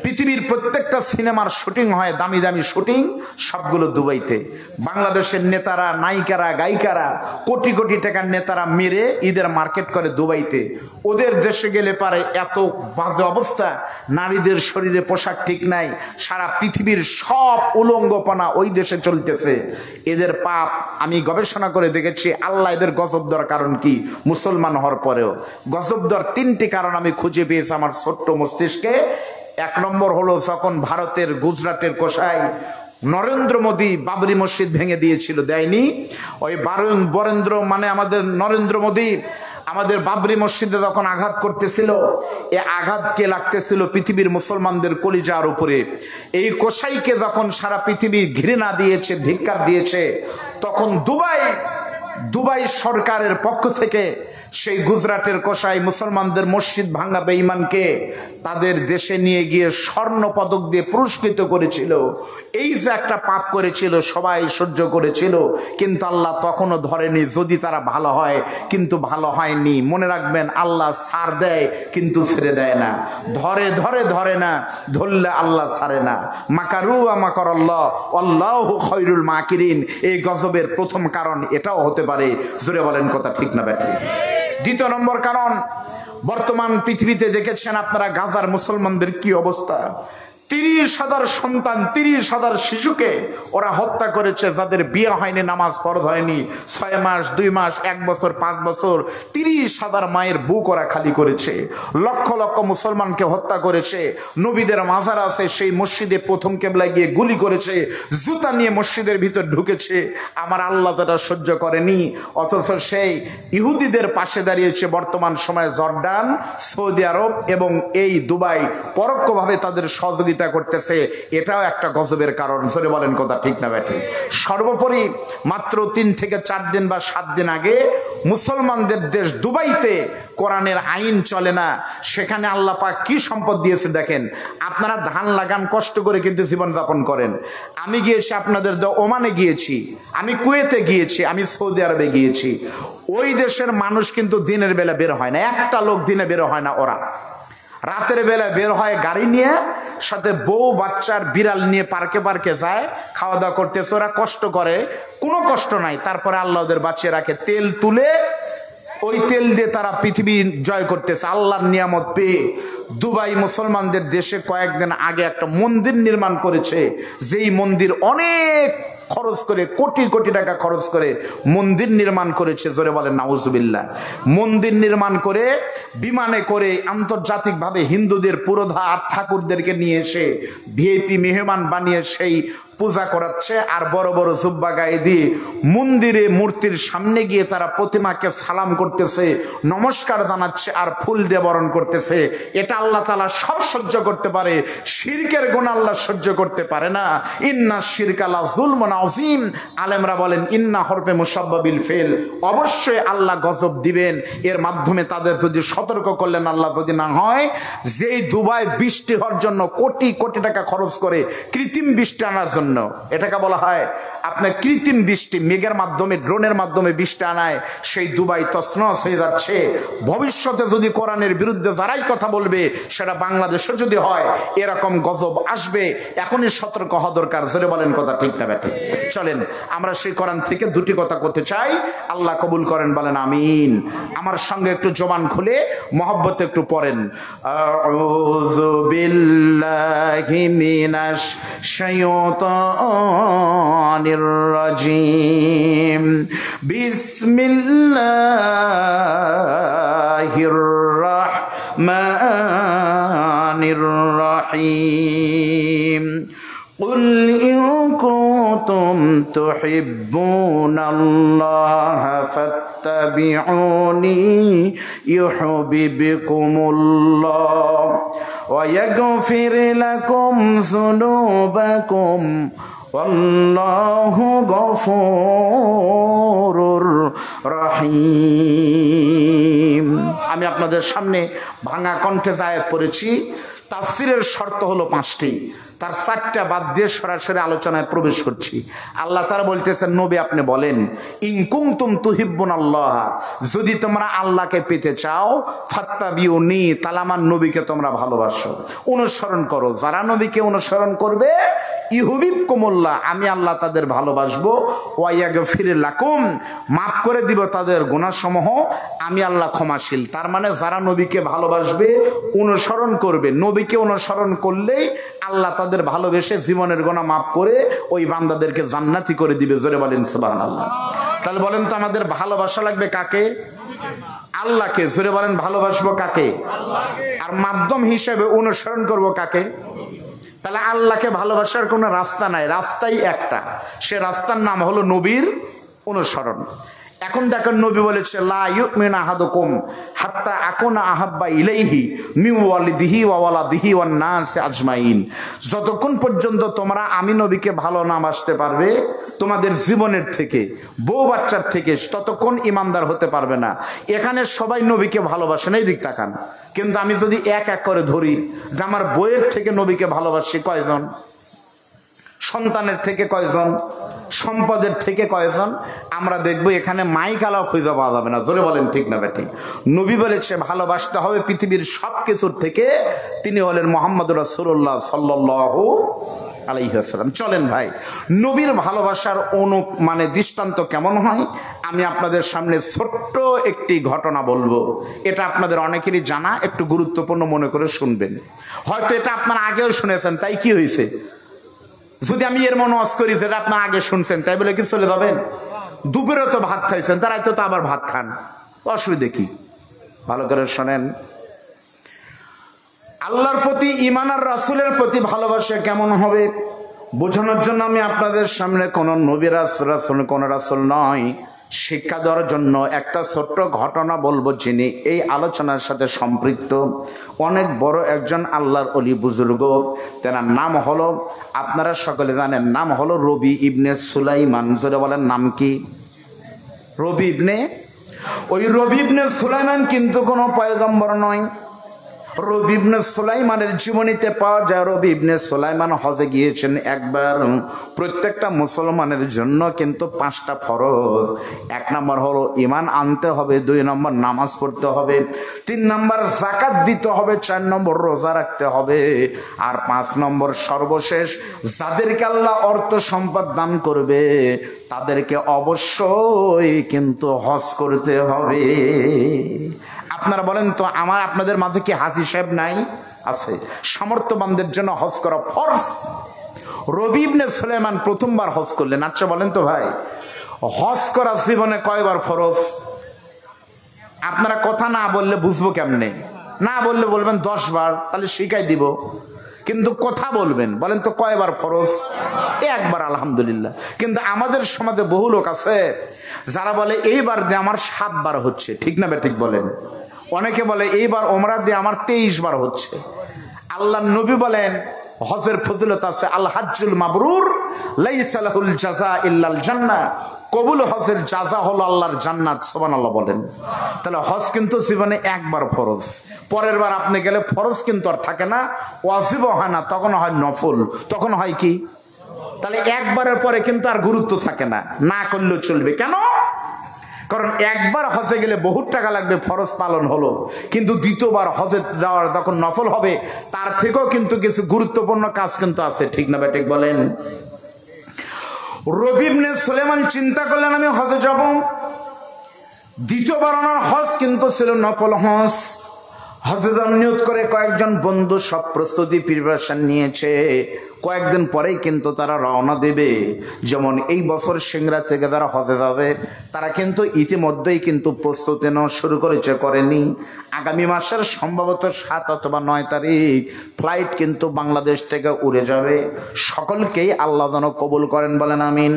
পৃথিবীর প্রত্যেকটা সিনেমার শুটিং হয়, দামি দামি শুটিং, সবগুলো দুবাইতে। বাংলাদেশের নেতারা, নায়িকারা, গায়িকারা, কোটি কোটি টাকার নেতারা মেরে ঈদের মার্কেট করে দুবাইতে। ওদের দেশে গেলে পারে এত বাজে অবস্থা, নারীদের শরীরে পোশাক ঠিক নাই, সারা পৃথিবীর সব উলঙ্গপনা ওই দেশে চলতেছে। এদের পাপ আমি গবেষণা করে দেখেছি, আল্লাহ এদের গজব দেওয়ার কারণ কি? মুসলমান হওয়ার পরেও গজব দেওয়ার 3টি কারণ আমি খুঁজে পেয়েছি আমার ছোট্ট মস্তিষ্কে। 1 নম্বর হলো, যখন ভারতের গুজরাটের কোষাই নরেন্দ্র মোদী বাবরি মসজিদ ভেঙে দিয়েছিল, দেয়নি? ওই বরেন্দ্র মানে আমাদের নরেন্দ্র মোদী আমাদের বাবরি মসজিদে যখন আঘাত করতেছিল, এ আঘাতকে লাগতেছিল পৃথিবীর মুসলমানদের কলিজার উপরে। এই কোষাইকে যখন সারা পৃথিবী ঘৃণা দিয়েছে, ধিক্কার দিয়েছে, তখন দুবাই দুবাই সরকারের পক্ষ থেকে সেই গুজরাটের কসাই মুসলমানদের মসজিদ ভাঙা বেঈমানকে তাদের দেশে নিয়ে গিয়ে স্বর্ণ পদক দিয়ে পুরস্কৃত করেছিল। এই যে একটা পাপ করেছিল সবাই সহ্য করেছিল, কিন্তু আল্লাহ তখনও ধরেনি যদি তারা ভালো হয়, কিন্তু ভালো হয়নি। মনে রাখবেন, আল্লাহ ছাড় দেয় কিন্তু ছেড়ে দেয় না, ধরে ধরে ধরে না, ধরলে আল্লাহ ছাড়ে না। মাকারু মাকারাল্লাহ আল্লাহু খায়রুল মাকিরিন, এই গজবের প্রথম কারণ এটাও হতে পারে। জোরে বলেন কথা ঠিক না ব্যাঠিক? দ্বিতীয় নম্বর কারণ, বর্তমান পৃথিবীতে দেখেছেন আপনারা গাজার মুসলমানদের কি অবস্থা। 30,000 সন্তান, 30,000 শিশুকে ওরা হত্যা করেছে, যাদের বিয়ে হয়নি, নামাজ ফরজ হয়নি, 6 মাস, 2 মাস, 1 বছর, 5 বছর, 30,000 মায়ের বুক ওরা খালি করেছে। লক্ষ লক্ষ মুসলমানকে হত্যা করেছে। নবীদের মাজার আছে, সেই মসজিদে প্রথম কেবলায় গিয়ে গুলি করেছে, জুতা নিয়ে মসজিদের ভিতর ঢুকেছে। আমার আল্লাহ তারা সহ্য করেনি, অথচ সেই ইহুদিদের পাশে দাঁড়িয়েছে বর্তমান সময়ে জর্ডান, সৌদি আরব এবং এই দুবাই, পরোক্ষভাবে তাদের সহযোগিতা করতেছে। এটাও একটা গজবের কারণ। জোরে বলেন কথা ঠিক না ব্যাঠিক? সর্বোপরি মাত্র 3 থেকে 4 দিন বা 7 দিন আগে মুসলমানদের দেশ দুবাইতে কোরআনের আইন চলে না। সেখানে আল্লাহ পাক কি সম্পদ দিয়েছে দেখেন। আপনারা ধান লাগান, কষ্ট করে কিন্তু জীবনযাপন করেন। আমি গিয়েছি আপনাদের ওমানে গিয়েছি, আমি কুয়েতে গিয়েছি, আমি সৌদি আরবে গিয়েছি। ওই দেশের মানুষ কিন্তু দিনের বেলা বের হয় না, একটা লোক দিনে বের হয় না। ওরা রাতের বেলা বের হয় গাড়ি নিয়ে, সাথে বউ বাচ্চার বিড়াল নিয়ে পার্কে পার্কে যায়, খাওয়া দাওয়া করতেছে। ওরা কষ্ট করে, কোনো কষ্ট নাই, তারপরে আল্লাহ ওদের বাঁচিয়ে রাখে। তেল তুলে ওই তেল দিয়ে তারা পৃথিবী জয় করতেছে আল্লাহর নিয়ামত পেয়ে। দুবাই মুসলমানদের দেশে কয়েকদিন আগে একটা মন্দির নির্মাণ করেছে, যেই মন্দির অনেক খরচ করে, কোটি কোটি টাকা খরচ করে মন্দির নির্মাণ করেছে। জোরে বলেন নাউজুবিল্লাহ। মন্দির নির্মাণ করে বিমানে করে আন্তর্জাতিকভাবে হিন্দুদের পুরোধা আর ঠাকুরদেরকে নিয়ে এসে ভিআইপি মেহমান বানিয়ে সেই পূজা করাচ্ছে। আর বড় বড় জুব্বা গায়ে দিয়ে মন্দিরে মূর্তির সামনে গিয়ে তারা প্রতিমাকে সালাম করতেছে, নমস্কার জানাচ্ছে আর ফুল দিয়ে বরণ করতেছে। এটা আল্লাহ তাআলা সব সহ্য করতে পারে, শিরকের গুনাহ আল্লাহ সহ্য করতে পারে না। ইন্না শিরকা লা যুলমুন আযীম। আলেমরা বলেন ইন্না হরফে মুসাব্বাবিল ফেল, অবশ্যই আল্লাহ গজব দিবেন। এর মাধ্যমে তাদের যদি সতর্ক করলেন আল্লাহ যদি না হয়, যেই দুবাই বৃষ্টি হওয়ার জন্য কোটি কোটি টাকা খরচ করে কৃত্রিম বৃষ্টি আনার জন্য, এটাকে বলা হয় আপনার কৃত্রিম বৃষ্টি, মেঘের মাধ্যমে, ড্রোনের মাধ্যমে বৃষ্টি আনায়, সেই দুবাই তছনছ হয়ে যাচ্ছে। ভবিষ্যতে যদি কোরআনের বিরুদ্ধে যারাই কথা বলবে, সেটা বাংলাদেশে যদি হয়, এরকম গজব আসবে। এখনই সতর্ক হওয়া দরকার। জোরে বলেন কথা ঠিক না ব্যাঠিক? চলেন আমরা সেই কোরআন থেকে দুটি কথা করতে চাই, আল্লাহ কবুল করেন, বলেন আমিন। আমার সঙ্গে একটু জবান খুলে মহব্বতে একটু পড়েন। আউযু বিল্লাহি মিনাশ শাইতানির রাজিম। বিসমিল্লাহির রাহমানির রাহিম। قل إن كنتم تحبون الله فاتبعوني يحببكم الله ويغفر لكم ذنوبكم والله غفور رحيم। আমি আপনাদের সামনে ভাঙা কণ্ঠে আয়াত পড়েছি। তাফসীরের শর্ত হলো 5টি, তার 4টা বাদ দিয়ে সরাসরি আলোচনায় প্রবেশ করছি। আল্লাহ তাআলা বলতেছেন, নবী আপনি বলেন, ইন কুনতুম তুহিব্বুনাল্লাহ, যদি তোমরা আল্লাহকে পেতে চাও, ফাত্তাবিউনি, তাহলে আমার নবীকে তোমরা ভালোবাসো, অনুসরণ করো। যারা নবীকে অনুসরণ করবে, ইউহিব্বুকুমুল্লাহ, আমি আল্লাহ তাদের ভালোবাসবো, ওয়া ইয়াগফির লাকুম, মাফ করে দিব তাদের গুনাহসমূহ, আমি আল্লাহ ক্ষমাশীল। তার মানে যারা নবীকে ভালোবাসবে, অনুসরণ করবে, নবীকে অনুসরণ করলেই আল্লাহ তাদের ভালোবেসে জীবনের গুনাহ মাফ করে ওই বান্দাদেরকে জান্নাতি করে দিবে। জোরে বলেন সুবহানাল্লাহ। তাহলে বলেন তো আমাদের ভালোবাসা লাগবে কাকে? আল্লাহকে। জোরে বলেন ভালোবাসবো কাকে? আর মাধ্যম হিসেবে অনুসরণ করব কাকে? তাহলে আল্লাহকে ভালোবাসার কোনো রাস্তা নাই, রাস্তাই একটা, সে রাস্তার নাম হলো নবীর অনুসরণ। এখন দেখেন নবী বলেছে লা ইউমিনু আহাদুকুম হাত্তা আকুনা আহাব্বা ইলাইহি মিন ওয়ালিদিহি ওয়া ওয়ালাদিহি ওয়ান নাস আজমাইন। যতক্ষণ পর্যন্ত তোমরা আমি নবীকে ভালো না বাসতে পারবে তোমাদের জীবনের থেকে, বউ বাচ্চার থেকে, ততক্ষণ ইমানদার হতে পারবে না। এখানে সবাই নবীকে ভালোবাসেন, এই দিক তাকান। কিন্তু আমি যদি এক এক করে ধরি যে আমার বইয়ের থেকে নবীকে ভালোবাসি কয়জন, সন্তানের থেকে কয়জন, সম্পদের থেকে কয়জন, আমরা দেখবো এখানে মাইক আলাও খুঁজে পাওয়া যাবে না। জোরে বলেন ঠিক না বেঠিক? নবী বলেছে ভালোবাসতে হবে পৃথিবীর সব কিছুর থেকে, তিনি হলেন মুহাম্মদ রাসূলুল্লাহ সাল্লাল্লাহু আলাইহি ওয়াসাল্লাম। চলেন ভাই, নবীর ভালোবাসার মানে দৃষ্টান্ত কেমন হয় আমি আপনাদের সামনে ছোট্ট একটি ঘটনা বলবো। এটা আপনাদের অনেকেরই জানা, একটু গুরুত্বপূর্ণ মনে করে শুনবেন। হয়তো এটা আপনারা আগেও শুনেছেন, তাই কি হয়েছে? যদি আমি এর মনে ওয়াজ করি সেটা আপনার আগে শুনছেন তাই বলে কি চলে যাবেন? দুপুরে তো ভাত খাইছেন, তারাই তো আবার ভাত খান, অসুবিধে কি? ভালো করে শোনেন, আল্লাহর প্রতি ঈমান আর রাসূলের প্রতি ভালোবাসা কেমন হবে বোঝানোর জন্য আমি আপনাদের সামনে কোন নবী রাসূল কোন রাসূল নয়, শিক্ষা দেওয়ার জন্য একটা ছোট্ট ঘটনা বলবো, যিনি এই আলোচনার সাথে সম্পৃক্ত, অনেক বড় একজন আল্লাহর ওলি বুজুর্গ। তার নাম হলো, আপনারা সকলে জানেন, নাম হলো রবি ইবনে সুলাইমান। জোরে বলেন নাম কি? রবি ইবনে। ওই রবি ইবনে সুলাইমান কিন্তু কোনো পয়গম্বর নয়। রবি ইবনে সুলাইমানের জীবনীতে পাওয়া যায় রবি ইবনে সুলাইমান হজে গিয়েছেন একবার। প্রত্যেকটা মুসলমানের জন্য কিন্তু 5টা ফরজ। 1 নম্বর হলো ঈমান আনতে হবে, 2 নম্বর নামাজ পড়তে হবে, 3 নম্বর যাকাত দিতে হবে, 4 নম্বর রোজা রাখতে হবে, আর 5 নম্বর সর্বশেষ যাদেরকে আল্লাহ অর্থ সম্পদ দান করবে তাদেরকে অবশ্যই কিন্তু হজ করতে হবে। আপনারা বলেন তো, আপনাদের মাঝে কি হাজী সাহেব নাই? আছে। সামর্থ্যবানদের জন্য হজ করা ফরজ। রবি ইবনে সুলাইমান প্রথমবার হজ করলেন। আচ্ছা বলেন তো ভাই, হজ করা জীবনে কয়বার ফরজ? আপনারা কথা না বললে বুঝবো কেমনে? না বললে বলবেন 10 বার, তাহলে শিখাই দিব। কিন্তু কথা বলবেন, বলেন তো কয়বার ফরজ? একবার, আলহামদুলিল্লাহ। কিন্তু আমাদের সমাজে বহু লোক আছে যারা বলে এইবার দিয়ে আমার 7 বার হচ্ছে, ঠিক না বেঠিক বলেন? অনেকে বলে এইবার ওমরা দিয়ে আমার 23 বার হচ্ছে। আল্লাহ নবী বলেন হজের ফজিলত আছে, আল হাজ্জুল মাবরুর লাইসা লাহুল জাযা ইল্লাল জান্নাহ। কবুল হজের জাযা হলো আল্লাহর জান্নাত। সুবহানাল্লাহ বলেন। তাহলে হজ কিন্তু জীবনে একবার ফরজ। পরের বার আপনি গেলে ফরজ কিন্তু আর থাকে না, ওয়াজিব হয় না, তখন হয় নফল, তখন হয় কি? তাহলে একবারের পরে কিন্তু আর গুরুত্ব থাকে না, না করলেও চলবে। কেন? কারণ একবার হজে গেলে বহুত টাকা লাগবে, ফরজ পালন হলো, কিন্তু দ্বিতীয়বার হজে যাওয়ার যখন নফল হবে তার থেকেও কিন্তু কিছু গুরুত্বপূর্ণ কাজ কিন্তু আছে, ঠিক না বেঠিক বলেন? রবি ইবনে সুলাইমান চিন্তা করলেন আমি হজে যাব। দ্বিতীয়বার ওনার হজ কিন্তু ছিল নফল হজ। হজে যাওয়ার নিয়ত করে কয়েকজন বন্ধু সব প্রস্তুতি প্রিপারেশন নিয়েছে। কয়েকদিন পরেই কিন্তু তারা রওনা দেবে। যেমন এই বছর সিংড়া থেকে যারা হজে যাবে তারা কিন্তু ইতিমধ্যেই কিন্তু প্রস্তুতি নেওয়া শুরু করেনি। আগামী মাসের সম্ভবত 7 অথবা 9 তারিখ ফ্লাইট কিন্তু বাংলাদেশ থেকে উড়ে যাবে। সকলকেই আল্লাহ যেন কবুল করেন, বলেন আমিন।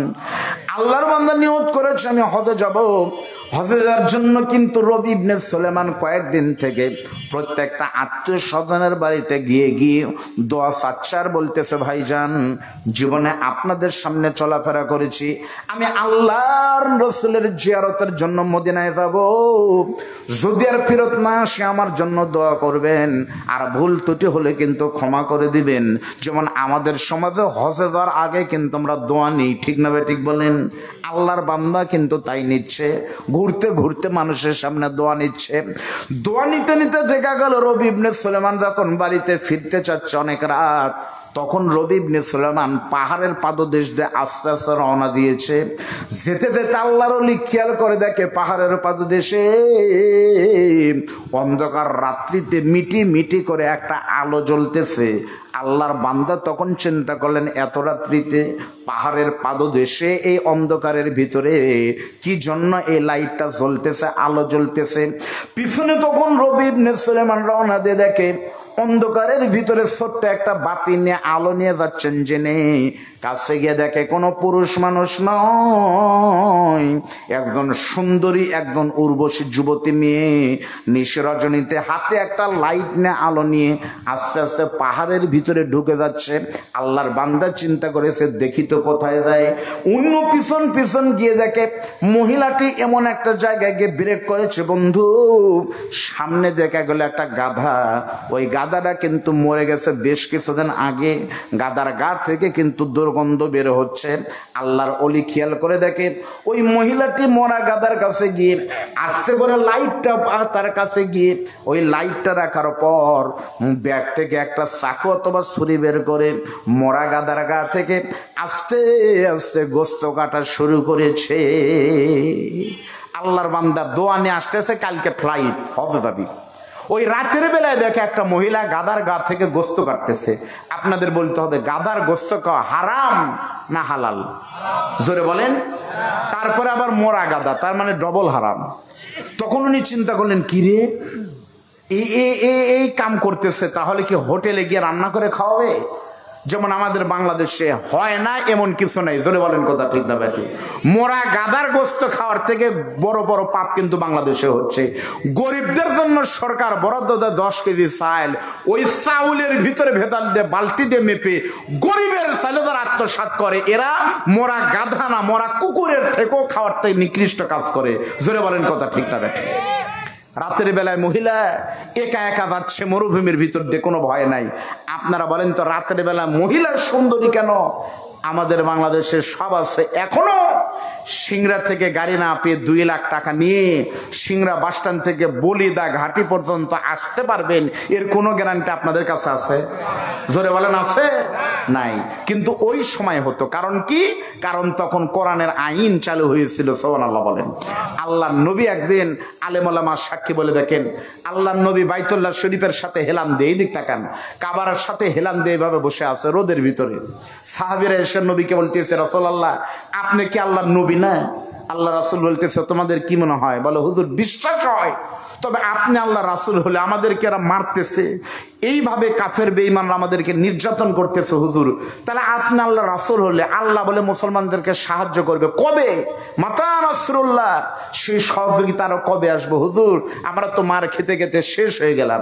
আল্লাহর বান্দা নিয়ত করেছে আমি হজে যাব। হজে যাওয়ার জন্য কিন্তু রবি ইবনে সুলাইমান কয়েকদিন থেকে প্রত্যেকটা আত্মীয় স্বজনের বাড়িতে গিয়ে দোয়া চাচ্চার বলতেছে, ভাইজান জীবনে আপনাদের সামনে চলাফেরা করেছি, আমি আল্লাহর রসুলের জিয়ারতের জন্য মদিনায় যাব। যদি আর ফেরত না আসে আমার জন্য দোয়া করবেন, আর ভুল ত্রুটি হলে কিন্তু ক্ষমা করে দিবেন। যেমন আমাদের সমাজে হজে যাওয়ার আগে কিন্তু আমরা দোয়া নিই, ঠিক না বেঠিক বলেন? আল্লাহর বান্দা কিন্তু তাই নিচ্ছে, ঘুরতে ঘুরতে মানুষের সামনে দোয়া নিচ্ছে। দোয়া নিতে নিতে দেখা গেল রবি ইবনে সুলাইমান যখন বাড়িতে ফিরতে চাচ্ছে অনেক রাত, তখন রবি ইবনে সুলাইমান পাহাড়ের পাদদেশ দিয়ে আস্তে আস্তে রওনা দিয়েছে। যেতে যেতে আল্লাহর ওলি খেয়াল করে দেখে পাহাড়ের পাদদেশে অন্ধকার রাত্রিতে মিটি মিটি করে একটা আলো জ্বলতেছে। আল্লাহর বান্দা তখন চিন্তা করলেন, এত রাত্রিতে পাহাড়ের পাদদেশে এই অন্ধকারের ভিতরে কি জন্য এই লাইটটা জ্বলতেছে, আলো জ্বলতেছে। পিছনে তখন রবি ইবনে সুলাইমান রওনা দিয়ে দেখে অন্ধকারের ভিতরে ছোট্ট একটা বাতি নিয়ে আলো নিয়ে যাচ্ছেন জেনে কাছে গিয়ে দেখে কোনো পুরুষ মানুষ নয়, একজন সুন্দরী একজন উর্বশী যুবতী মেয়ে নিশি রজনীতে হাতে একটা লাইট নিয়ে আলো নিয়ে আস্তে আস্তে পাহাড়ের ভিতরে ঢুকে যাচ্ছে। আল্লাহর বান্দা চিন্তা করেছে দেখি তো কোথায় যায়। অন্য পিছন পিছন গিয়ে দেখে মহিলাটি এমন একটা জায়গায় গিয়ে ব্রেক করেছে বন্ধু, সামনে দেখা গেল একটা গাধা। ওই গাধাটা কিন্তু মরে গেছে বেশ কিছুদিন আগে। গাধার গা থেকে কিন্তু দুর্গন্ধ বের হচ্ছে। আল্লাহর ওলি খেয়াল করে দেখে ওই মহিলাটি মরা গাধার কাছে গিয়ে আস্তে করে লাইটটা তার কাছে গিয়ে ওই লাইটটা রাখার পর ব্যাগ থেকে একটা চাকু অথবা ছুরি বের করে মরা গাধার গা থেকে আস্তে আস্তে গোস্ত কাটা শুরু করেছে। আল্লাহর বান্দা দোয়া নিয়ে আসতেছে, কালকে ফ্লাইট হজে যাবি। ওই রাতের বেলায় দেখে একটা মহিলা গাধার গা থেকে গোস্ত কাটতেছে। আপনাদের বলতে হবে গাধার গোস্ত খাওয়া হারাম না হালাল? জোরে বলেন। তারপরে আবার মরা গাধা, তার মানে ডবল হারাম। তখন উনি চিন্তা করলেন কিরে এই কাম করতেছে, তাহলে কি হোটেলে গিয়ে রান্না করে খাওয়াবে? যেমন আমাদের বাংলাদেশে হয় না এমন কিছু নাই। জোরে বলেন কথা ঠিক না ব্যাটি? মোরা গাদার গোস্ত খাওয়ার থেকে বড় বড় পাপ কিন্তু বাংলাদেশে হচ্ছে। গরিবদের জন্য সরকার বরাদ্দ দেয় 10 কেজি চাল, ওই চাউলের ভিতরে ভেজাল দিয়ে বালতি দিয়ে মেপে গরিবের চাইলে তারা আত্মসাৎ করে। এরা মোরা গাধা না, মোরা কুকুরের থেকেও খাওয়ার থেকে নিকৃষ্ট কাজ করে। জোরে বলেন কথা ঠিক না ব্যাটি? রাতের বেলায় মহিলা একা একা যাচ্ছে মরুভূমির ভিতর দিয়ে, কোনো ভয় নাই। আপনারা বলেন তো রাতের বেলা মহিলার সুন্দরী কেন? আমাদের বাংলাদেশে সব আছে। এখনো সিংড়া থেকে গাড়ি না পেয়ে 2 লাখ টাকা নিয়ে সিংড়া বাসস্ট্যান্ড থেকে বলিদা ঘাটি পর্যন্ত আসতে পারবেন, এর কোনো গ্যারান্টি আপনাদের কাছে আছে? জোরে বলেন আছে? নাই। কিন্তু ওই সময় হতো। কারণ কি? কারণ তখন কোরআনের আইন চালু হয়েছিল। সুবহানাল্লাহ বলেন। আল্লাহর নবী একদিন আলেম ওলামা সাক্ষী বলে দেখেন, আল্লাহর নবী বাইতুল্লাহ শরীফের সাথে হেলান দিয়ে, এই দিক তাকান, কাবার সাথে হেলান দিয়ে এভাবে বসে আছে রোদের ভিতরে। সাহাবীরা এসে নবীকে বলতেছে রাসূলুল্লাহ আপনি কি আল্লাহর নবী না? আল্লাহ রাসূল বলতেছে তোমাদের কি মনে হয়? বলে হুজুর বিশ্বাস হয়, তবে আপনি আল্লাহ রাসূল হলে আমাদেরকে এরা মারতেছে, এইভাবে কাফের বেঈমানরা আমাদেরকে নির্যাতন করতেছে হুজুর, তাহলে আপনি আল্লাহ রাসূল হলে আল্লাহ বলে মুসলমানদেরকে সাহায্য করবে কবে? মাতা নাসরুল্লাহ, সেই সহযোগিতা আরো কবে আসবে হুজুর? আমরা তো মার খেতে খেতে শেষ হয়ে গেলাম।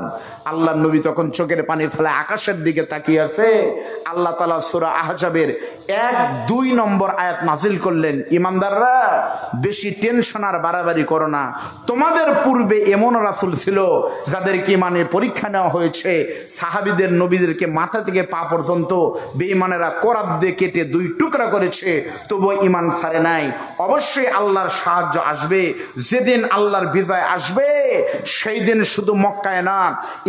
আল্লাহ নবী তখন চোখের পানি ফেলে আকাশের দিকে তাকিয়ে আছে। আল্লাহ তাআলা সূরা আহজাবের 1-2 নম্বর আয়াত নাজিল করলেন, ইমানদাররা বেশি টেনশন আর বাড়াবাড়ি করো না। তোমাদের পূর্বে এমন রাসূল ছিল যাদেরকে ইমানে পরীক্ষা নেওয়া হয়েছে, সাহাবীদের নবীদেরকে মাথা থেকে পা পর্যন্ত বেঈমানেরা কোরাত দিয়ে কেটে 2 টুকরা করেছে, তবুও ঈমান ছাড়ে নাই। অবশ্যই আল্লাহর সাহায্য আসবে। যেদিন আল্লাহর বিজয় আসবে সেই দিন শুধু মক্কায় না,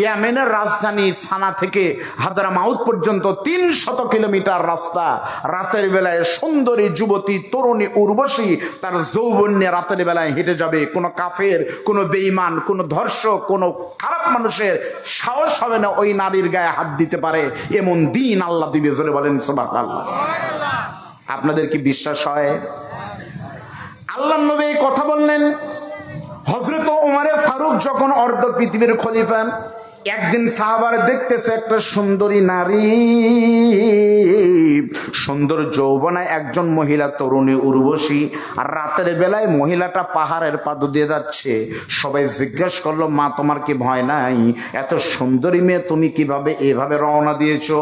ইয়েমেনের রাজধানী সানা থেকে হাদরামাউত পর্যন্ত 300 কিলোমিটার রাস্তা। রাতের বেলায় সুন্দরী যুবতী তরুণী উর্বশী তার যৌবন নিয়ে রাতের বেলায় হেঁটে যাবে। কোনো কাফের, কোনো বেঈমান, কোনো ধর্ষক, কোনো খারাপ মানুষের সাহস হবে না ওই নারীর গায়ে হাত দিতে পারে। এমন দিন আল্লাহ দিবে। জোরে বলেন সুবহানাল্লাহ। আপনাদের কি বিশ্বাস হয়? আল্লাহর নবী কথা বললেন। হযরত ওমরে ফারুক যখন অর্ধ পৃথিবীর খলিফা, একদিন সাহাবারা দেখতেছে একটা সুন্দরী নারী, সুন্দর যৌবনা একজন মহিলা তরুণী উর্বশী, আর রাতের বেলায় মহিলাটা পাহাড়ের পাদু দিয়ে যাচ্ছে। সবাই জিজ্ঞেস করলো মা তোমার কি ভয় নাই? এত সুন্দরী মেয়ে তুমি কিভাবে এভাবে রওনা দিয়েছো?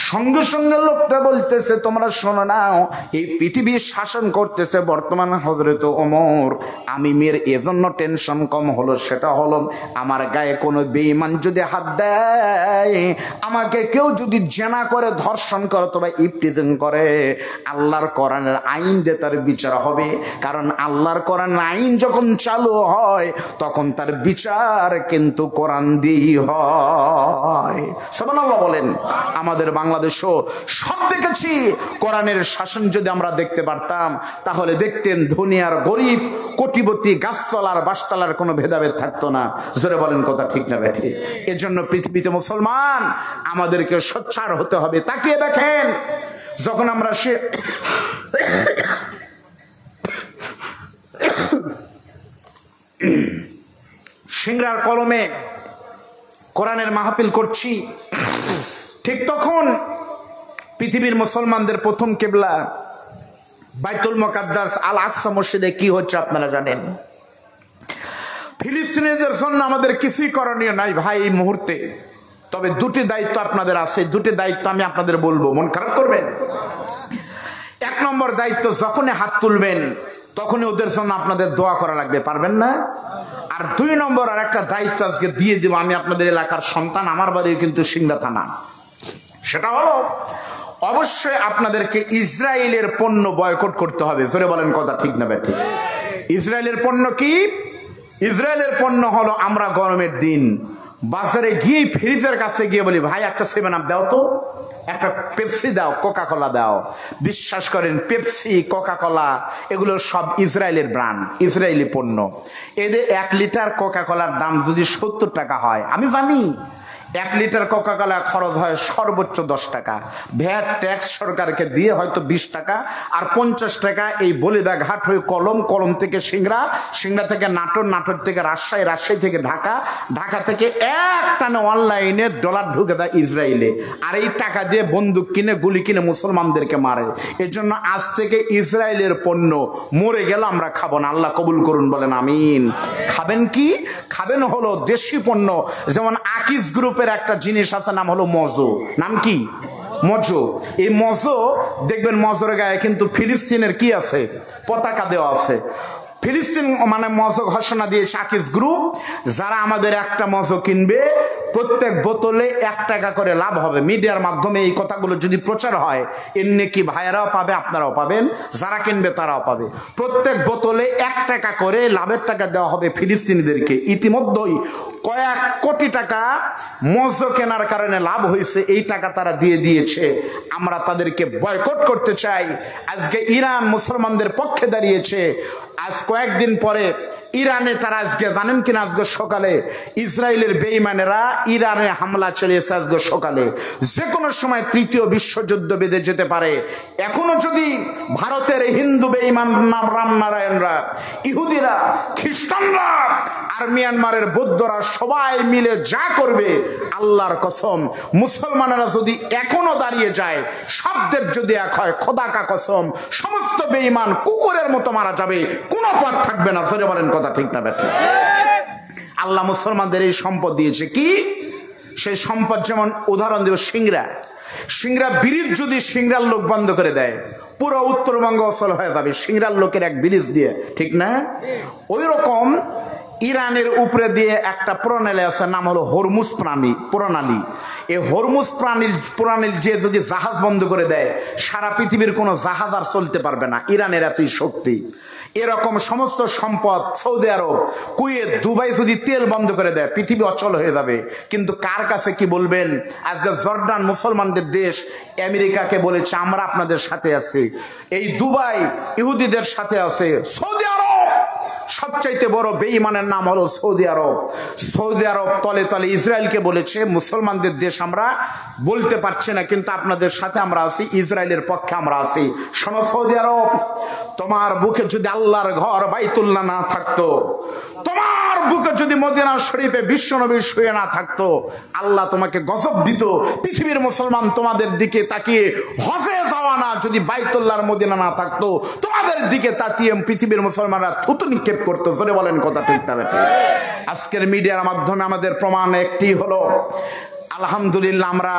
সঙ্গে সঙ্গে লোকটা বলতেছে তোমরা শোনো নাও, এই পৃথিবীর শাসন করতেছে বর্তমান হযরত ওমর। আমি মেয়ের এজন্য টেনশন কম হলো, সেটা হলো আমার গায়ে কোনো বেঈমান যদি হাত দেয়, আমাকে কেউ যদি জেনা করে, ধর্ষণ করে, তবে ইফতিজিং করে, আল্লাহর কোরআনের আইন দিয়ে তার বিচার হবে। কারণ আল্লাহর কোরআনের আইন যখন চালু হয় তখন তার বিচার কিন্তু কোরআন দিয়েই হয়। সুবহানাল্লাহ বলেন। আমাদের বাংলাদেশও সব দেখেছি। কোরআনের শাসন যদি আমরা দেখতে পারতাম তাহলে দেখতেন ধনী আর গরিব, কোটিপতি, গাছতলার বাসতলার কোনো ভেদাভেদ থাকতো না। জোরে বলেন কথা ঠিক না ব্যাঠি? এজন্য পৃথিবীতে মুসলমান আমাদেরকে সোচ্চার হতে হবে। তাকিয়ে দেখেন, যখন আমরা সিংড়ার কলমে কোরআনের মাহফিল করছি, ঠিক তখন পৃথিবীর মুসলমানদের প্রথম কিবলা বাইতুল মুকাদ্দাস আল আকসা মসজিদে কি হচ্ছে আপনারা জানেন। ফিলিস্তিনিদের জন্য আমাদের কিছুই করণীয় নাই ভাই এই মুহূর্তে, তবে দুটি দায়িত্ব আপনাদের আছে। দুটি দায়িত্ব আমি আপনাদের বলবো, মন খারাপ করবেন। এক নম্বর দায়িত্ব, যখনই হাত তুলবেন তখনই ওদের জন্য আপনাদের দোয়া করা লাগবে, পারবেন না? আর দুই নম্বর আর একটা দায়িত্ব আজকে দিয়ে দিব আমি আপনাদের এলাকার সন্তান, আমার বাড়ি কিন্তু সিংড়া থানা। সেটা হলো অবশ্যই আপনাদেরকে ইসরায়েলের পণ্য বয়কট করতে হবে। জোরে বলেন কথা ঠিক না ব্যাঠিক? ইসরায়েলের পণ্য কি? ইসরায়েলের পণ্য হলো আমরা গরমের দিন বাজারে গিয়ে ফ্রিজের কাছে গিয়ে বলি, ভাই একটা 7 আপ দাও তো, একটা পেপসি দাও, কোকা কোলা দাও। বিশ্বাস করেন পেপসি, কোকা কোলা এগুলো সব ইসরায়েলের ব্র্যান্ড, ইসরায়েলি পণ্য। এদের 1 লিটার কোকা কোলার দাম যদি 70 টাকা হয়, আমি জানি 1 লিটার কোকা কোলা খরচ হয় সর্বোচ্চ 10 টাকা। ভ্যাট ট্যাক্স সরকারকে দিয়ে হয়তো 20 টাকা, আর 50 টাকা এই বলিদা ঘাট হয়ে কলম, কলম থেকে সিংড়া, সিংড়া থেকে নাটোর, নাটোর থেকে রাজশাহী, রাজশাহী থেকে ঢাকা, ঢাকা থেকে একটানে অনলাইনে ডলার ঢুকে দেয় ইসরায়েলে। আর এই টাকা দিয়ে বন্দুক কিনে, গুলি কিনে মুসলমানদেরকে মারে। এর জন্য আজ থেকে ইসরায়েলের পণ্য মরে গেল আমরা খাবো না। আল্লাহ কবুল করুন, বলেন আমিন। খাবেন কি? খাবেন হলো দেশি পণ্য। যেমন আকিস গ্রুপের একটা জিনিস আছে, নাম হলো মজো। নাম কি? মজো। এই মজো দেখবেন মজোর গায়ে কিন্তু ফিলিস্তিনের কি আছে? পতাকা দেওয়া আছে। ফিলিস্তিন মানে মজো ঘোষণা দিয়েছে আকিস গ্রুপ, যারা আমাদের একটা মজো কিনবে প্রত্যেক বোতলে 1 টাকা করে লাভ হবে। মিডিয়ার মাধ্যমে এই কথাগুলো যদি প্রচার হয়, এমনি কি ভাইয়েরাও পাবে, আপনারাও পাবেন, যারা কিনবে তারাও পাবে। প্রত্যেক বোতলে 1 টাকা করে লাভের টাকা দেওয়া হবে ফিলিস্তিনিদেরকে। ইতিমধ্যেই কয়েক কোটি টাকা মজো কেনার কারণে লাভ হয়েছে, এই টাকা তারা দিয়ে দিয়েছে। আমরা তাদেরকে বয়কট করতে চাই। আজকে ইরান মুসলমানদের পক্ষে দাঁড়িয়েছে। আজ কয়েকদিন পরে ইরানে তারা আজকে জানেন কিনা, আজকে সকালে ইসরায়েলের বেঈমানেরা ইরানে হামলা চালিয়েছে। আজকে সকালে যে কোনো সময় 3য় বিশ্বযুদ্ধ বেঁধে যেতে পারে। এখনো যদি ভারতের হিন্দু বেঈমান রামনারায়ণরা, ইহুদিরা, খ্রিস্টানরা আর মিয়ানমারের বৌদ্ধরা সবাই মিলে যা করবে, আল্লাহর কসম মুসলমানেরা যদি এখনো দাঁড়িয়ে যায়, শব্দের যদি এক হয়, খোদা কা কসম সমস্ত বেঈমান কুকুরের মতো মারা যাবে, কোনো পথ থাকবে না। সরে বলেন কথা ঠিক না ব্যাঠিক? আল্লাহ মুসলমানদের এই সম্পদ দিয়েছে। কি সেই সম্পদ? যেমন উদাহরণ দেব, সিংড়া। সিংড়া ব্রিজ যদি সিংড়ার লোক বন্ধ করে দেয়, পুরো উত্তরবঙ্গ অচল হয়ে যাবে সিংড়ার লোকের এক ব্রিজ দিয়ে, ঠিক না? ওই রকম ইরানের উপরে দিয়ে একটা প্রণালী আছে, নাম হলো হরমুজ প্রণালী। এই হরমুজ প্রণালী যে যদি জাহাজ বন্ধ করে দেয়, সারা পৃথিবীর কোনো জাহাজ আর চলতে পারবে না। ইরানের এতই শক্তি। এরকম সমস্ত সম্পদ সৌদি আরব, কুয়েত, দুবাই যদি তেল বন্ধ করে দেয়, পৃথিবী অচল হয়ে যাবে। কিন্তু কার কাছে কি বলবেন? আজকে জর্ডান মুসলমানদের দেশ, আমেরিকাকে বলেছে আমরা আপনাদের সাথে আছি। এই দুবাই ইহুদিদের সাথে আছে। সৌদি আরব সবচাইতে বড় বেঈমানের নাম হলো সৌদি আরব। সৌদি আরব তলে তলে ইসরায়েলকে বলেছে মুসলমানদের দেশ আমরা বলতে পারছি না, কিন্তু আপনাদের সাথে আমরা আছি, ইসরায়েলের পক্ষে আমরা আছি। শোনো সৌদি আরব, তোমার বুকে যদি আল্লাহর ঘর বাইতুল্লাহ না থাকতো, তোমার বুকে যদি মদিনা শরীফে বিশ্বনবী শুয়ে না থাকতো, আল্লাহ তোমাকে গজব দিত। পৃথিবীর মুসলমান তোমাদের দিকে তাকিয়ে হজে যাওয়া না, যদি বাইতুল্লাহর মদিনা না থাকতো, তোমাদের দিকে তাকিয়ে পৃথিবীর মুসলমানরা থুতু নিক্ষেপ করতো। জোরে বলেন কথা ঠিক না? আজকের মিডিয়ার মাধ্যমে আমাদের প্রমাণ একটি হলো, আলহামদুলিল্লাহ আমরা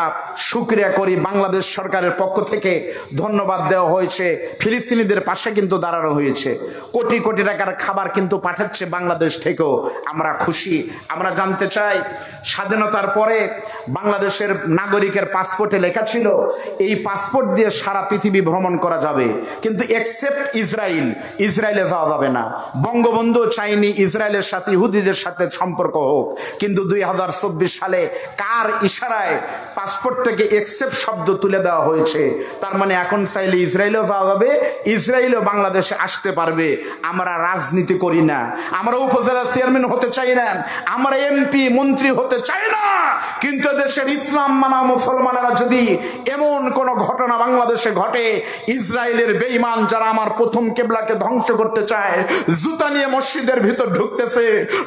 শুকরিয়া করি, বাংলাদেশ সরকারের পক্ষ থেকে ধন্যবাদ দেওয়া হয়েছে। ফিলিস্তিনিদের পাশে কিন্তু দাঁড়ানো হয়েছে। কোটি কোটি টাকার খাবার কিন্তু পাঠাচ্ছে বাংলাদেশ থেকেও, আমরা খুশি। আমরা জানতে চাই, স্বাধীনতার পরে বাংলাদেশের নাগরিকের পাসপোর্টে লেখা ছিল এই পাসপোর্ট দিয়ে সারা পৃথিবী ভ্রমণ করা যাবে, কিন্তু এক্সেপ্ট ইসরায়েল, ইসরায়েলে যাওয়া যাবে না। বঙ্গবন্ধু চাইনি ইসরায়েলের সাথে ইহুদিদের সাথে সম্পর্ক হোক, কিন্তু 2024 সালে কার ইশারায় পাসপোর্ট থেকে এক্সেপ্ট শব্দ তুলে দেওয়া হয়েছে। তার মানে এখন চাইলে ইসরায়েলও যাওয়া যাবে, ইসরায়েলও বাংলাদেশে আসতে পারবে। আমরা রাজনীতি করি না, আমরা উপজেলা চেয়ারম্যান হতে চাই না, আমরা এমপি মন্ত্রী হতে চাই না, কিন্তু দেশের ইসলাম মানা মুসলমানেরা যদি এমন কোন ঘটনা বাংলাদেশে ঘটে, ইসরায়েলের বেঈমান যারা আমার প্রথম কেবলাকে ধ্বংস করতে চায়, জুতা নিয়ে মসজিদের ভিতর ঢুকতেছে,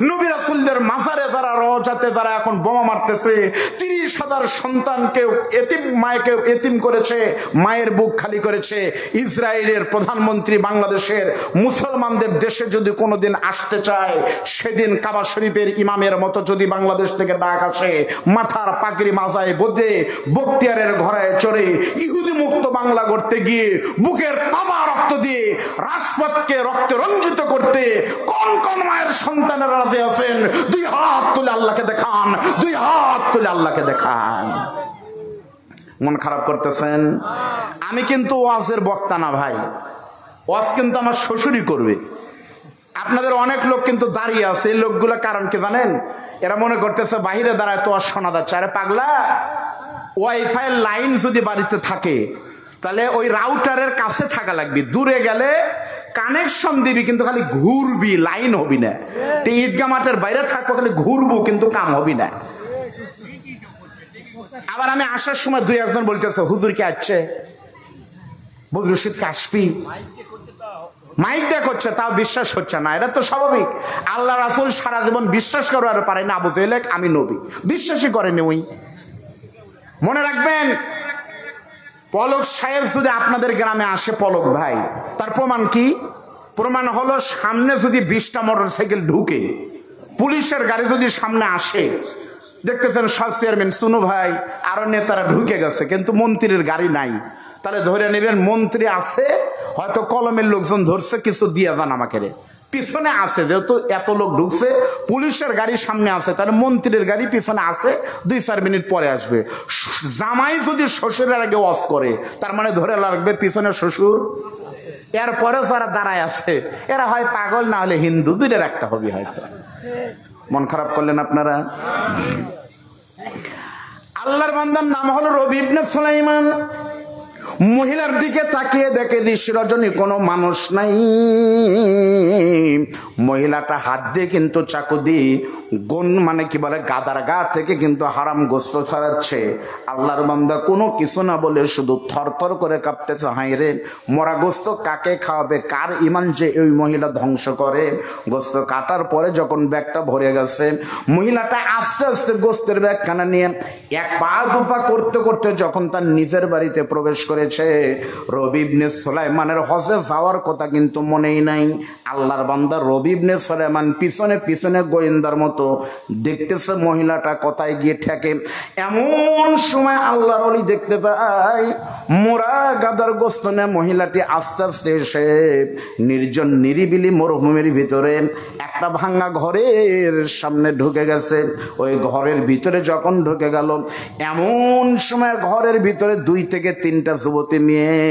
নবী রাসূলদের মাজারে যারা রওজাতে যারা এখন এখন বোমা মারতেছে, 30,000 সন্তানকে এতিম, মায়েকে এতিম করেছে, মায়ের বুক খালি করেছে। ইসরায়েলের প্রধানমন্ত্রী বাংলাদেশের মুসলমানদের দেশে যদি কোনোদিন আসতে চায়, সেদিন কাবা শরীফের ইমামের মতো যদি বাংলাদেশ থেকে ডাক আসে, মাথার পাগড়ি মাথায় বদলে বখতিয়ারের ঘোড়ায় চড়ে ইহুদি মুক্ত বাংলা করতে গিয়ে বুকের তাজা রক্ত দিয়ে রাজপথকে রক্তে রঞ্জিত করতে কোন কোন মায়ের সন্তানেরা রাজি আছেন? 2 হাত তুলে আল্লাহকে দেখান, 2 হাত তুলে আল্লাহকে দেখান। মন খারাপ করতেছেন? আমি কিন্তু ওয়াজের বক্তা না ভাই, ওয়াজ কিন্তু আমার শ্বশুরই করবে। আপনাদের অনেক লোক কিন্তু দাঁড়িয়ে আছে, এই লোকগুলো কারণ কি জানেন? এরা মনে করতেছে বাহিরে দাঁড়ায় তো আর শোনা যাচ্ছে। আরে পাগলা, ওয়াইফাই লাইন যদি বাড়িতে থাকে তাহলে ওই রাউটারের কাছে থাকা লাগবে, দূরে গেলে কানেকশন দিবি কিন্তু খালি ঘুরবি, লাইন হবি না। ঈদগাহ মাঠের বাইরে থাকবো, খালি ঘুরবো কিন্তু কাম হবি না। আবার আমি আসার সময় 2-1 বলতেছে হুজুর কে আসছে, বদরুল রশিদকে আসবি, মাইক দেখ হচ্ছে, তাও বিশ্বাস হচ্ছে না। এটা তো স্বাভাবিক। আল্লাহ রাসূল সারা জীবন বিশ্বাস করার পারে না, আবু জেহেল আমি নবী বিশ্বাসই করেনি ওই। মনে রাখবেন, পলক সাহেব যদি আপনাদের গ্রামে আসে, পলক ভাই, তার প্রমাণ কি? প্রমাণ হলো সামনে যদি 20টা মোটরসাইকেল ঢুকে, পুলিশের গাড়ি যদি সামনে আসে, দেখতেছেন সব চেয়ারম্যান সুনু ভাই আরো নেতারা ঢুকে গেছে, কিন্তু মন্ত্রীর গাড়ি নাই, তাহলে ধরে নেবেন মন্ত্রী আছে, হয়তো কলমের লোকজন ধরছে, কিছু দিয়ে যান আমাকে রে, পিছনে আছে, যেহেতু এত লোক ঢুকছে, পুলিশের গাড়ি সামনে আছে, তাহলে মন্ত্রীর গাড়ি পিছনে আছে, 2-4 মিনিট পরে আসবে। জামাই যদি শ্বশুরের আগে ওয়াজ করে, তার মানে ধরে লাগবে পিছনে শ্বশুর, এরপরে যারা দাঁড়ায় আছে এরা হয় পাগল, না হলে হিন্দু, দুইটার একটা হবে হয়তো। মন খারাপ করলেন আপনারা? আল্লাহর বান্দার নাম হলো রবি ইবনে সুলাইমান। মহিলার দিকে তাকিয়ে দেখে রজনী কোনো মানুষ নাই। মহিলাটা হাত দিয়ে কিন্তু চাকু দিয়ে মানে কি বলে গাদার গা থেকে কিন্তু হারাম গোস্ত ছড়াচ্ছে। আল্লাহর বান্দা কোনো কিছু না বলে শুধু থরথর করে কাঁপতেছে, হাই রে মরা গোস্ত কাকে খাওয়াবে, কার ইমান যে ওই মহিলা ধ্বংস করে। গোস্ত কাটার পরে যখন ব্যাগটা ভরে গেছে, মহিলাটা আস্তে আস্তে গোস্তের ব্যাগখানা নিয়ে 1 পা 2 পা করতে করতে যখন তার নিজের বাড়িতে প্রবেশ করেছে, রবি ইবনে সুলাইমানের হজে যাওয়ার কথা কিন্তু মনেই নাই। আল্লাহর বান্দা রবি ইবনে সুলাইমান পিছনে পিছনে গোয়েন্দার মতো দেখতেছে মহিলাটা কোথায় গিয়ে ঠেকে। এমন সময় আল্লাহর ওলি দেখতে পায় মোরা গাদার গোস্ত নিয়ে মহিলাটি আস্তে আস্তে এসে নির্জন নিরিবিলি মরুভূমির ভিতরে একটা ভাঙা ঘরের সামনে ঢুকে গেছে। ওই ঘরের ভিতরে যখন ঢুকে গেল, এমন সময় ঘরের ভিতরে 2 থেকে 3টা যুবতী মেয়ে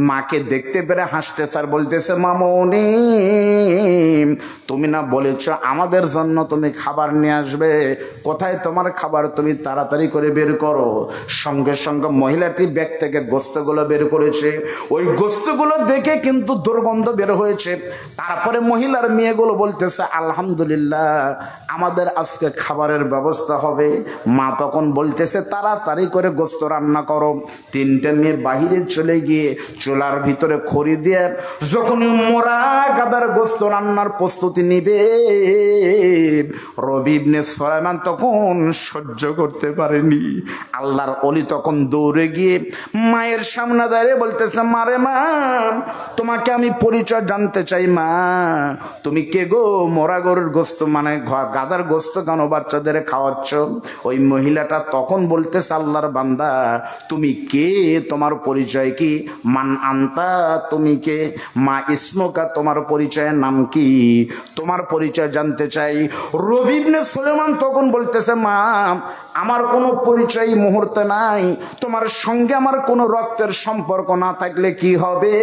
মাকে দেখতে পেরে হাসতেছে আর বলতেছে, মামনি তুমি না বলেছ আমাদের জন্য তুমি খাবার নিয়ে আসবে, কোথায় তোমার খাবার, তুমি তাড়াতাড়ি করে বের করো। সঙ্গে সঙ্গে মহিলাটি ব্যাগ থেকে গোস্তগুলো বের করেছে। ওই গোস্তগুলো দেখে কিন্তু দুর্গন্ধ বের হয়েছে। তারপরে মহিলার মেয়েগুলো বলতেছে, আলহামদুলিল্লাহ আমাদের আজকে খাবারের ব্যবস্থা হবে। মা তখন বলতেছে, তাড়াতাড়ি করে গোস্ত রান্না করো। 3টে মেয়ে বাহিরে চলে গিয়ে চুলার ভিতরে খড়ি দিয়ে যখন মোরা গাদার গোস্ত রান্নার প্রস্তুতি নিবে, রবি ইবনে সুলাইমান তখন সহ্য করতে পারেনি। আল্লাহর ওলি তখন দৌড়ে গিয়ে মায়ের সামনে দাঁড়িয়ে বলতেছে, মারে মা তোমাকে আমি পরিচয় জানতে চাই, মা তুমি কে গো, মোরা গরুর গোস্ত মানে গাদার গোস্ত কেন বাচ্চাদের খাওয়াচ্ছ? ওই মহিলাটা তখন বলতেছে, আল্লাহর বান্দা তুমি কে, তোমার পরিচয় কি, মান আন্তা তুমি কে, মা ইসমুকা তোমার পরিচয়ের নাম কি, তোমার পরিচয় জানতে চাই। রবি ইবনে সুলাইমান তখন বলতেছে, মা আমার কোনো পরিচয় মুহূর্তে নাই, তোমার সঙ্গে আমার কোনো রক্তের সম্পর্ক না থাকলে কি হবে,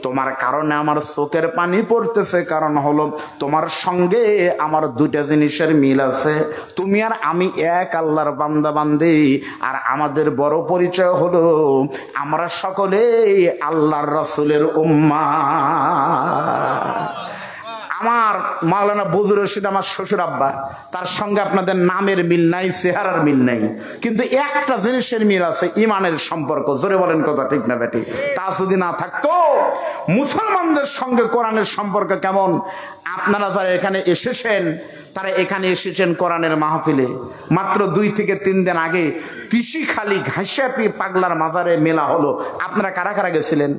তোমার কারণে আমার চোখের পানি পড়তেছে, কারণ হলো তোমার সঙ্গে আমার 2টা জিনিসের মিল আছে, তুমি আর আমি এক আল্লাহর বান্দা বান্দি, আর আমাদের বড় পরিচয় হলো আমরা সকলেই আল্লাহর রাসূলের উম্মাহ। আমার মাওলানা বজুর রশিদ আমার শ্বশুর আব্বা, তার সঙ্গে আপনাদের নামের মিল নাই, চেহারার মিল নাই, কিন্তু একটা জিনিসের মিল আছে, ইমানের সম্পর্ক। জোরে বলেন কথা ঠিক না বেটি? তা যদি না থাকতো, মুসলমানদের সঙ্গে কোরআনের সম্পর্ক কেমন? আপনারা যারা এখানে এসেছেন, তারা এখানে এসেছেন কোরআনের মাহফিলে। মাত্র 2 থেকে 3 দিন আগে তিসিখালী ঘাসিয়াপি পাগলার মাজারে মেলা হলো। আপনারা কারা কারা গেছিলেন?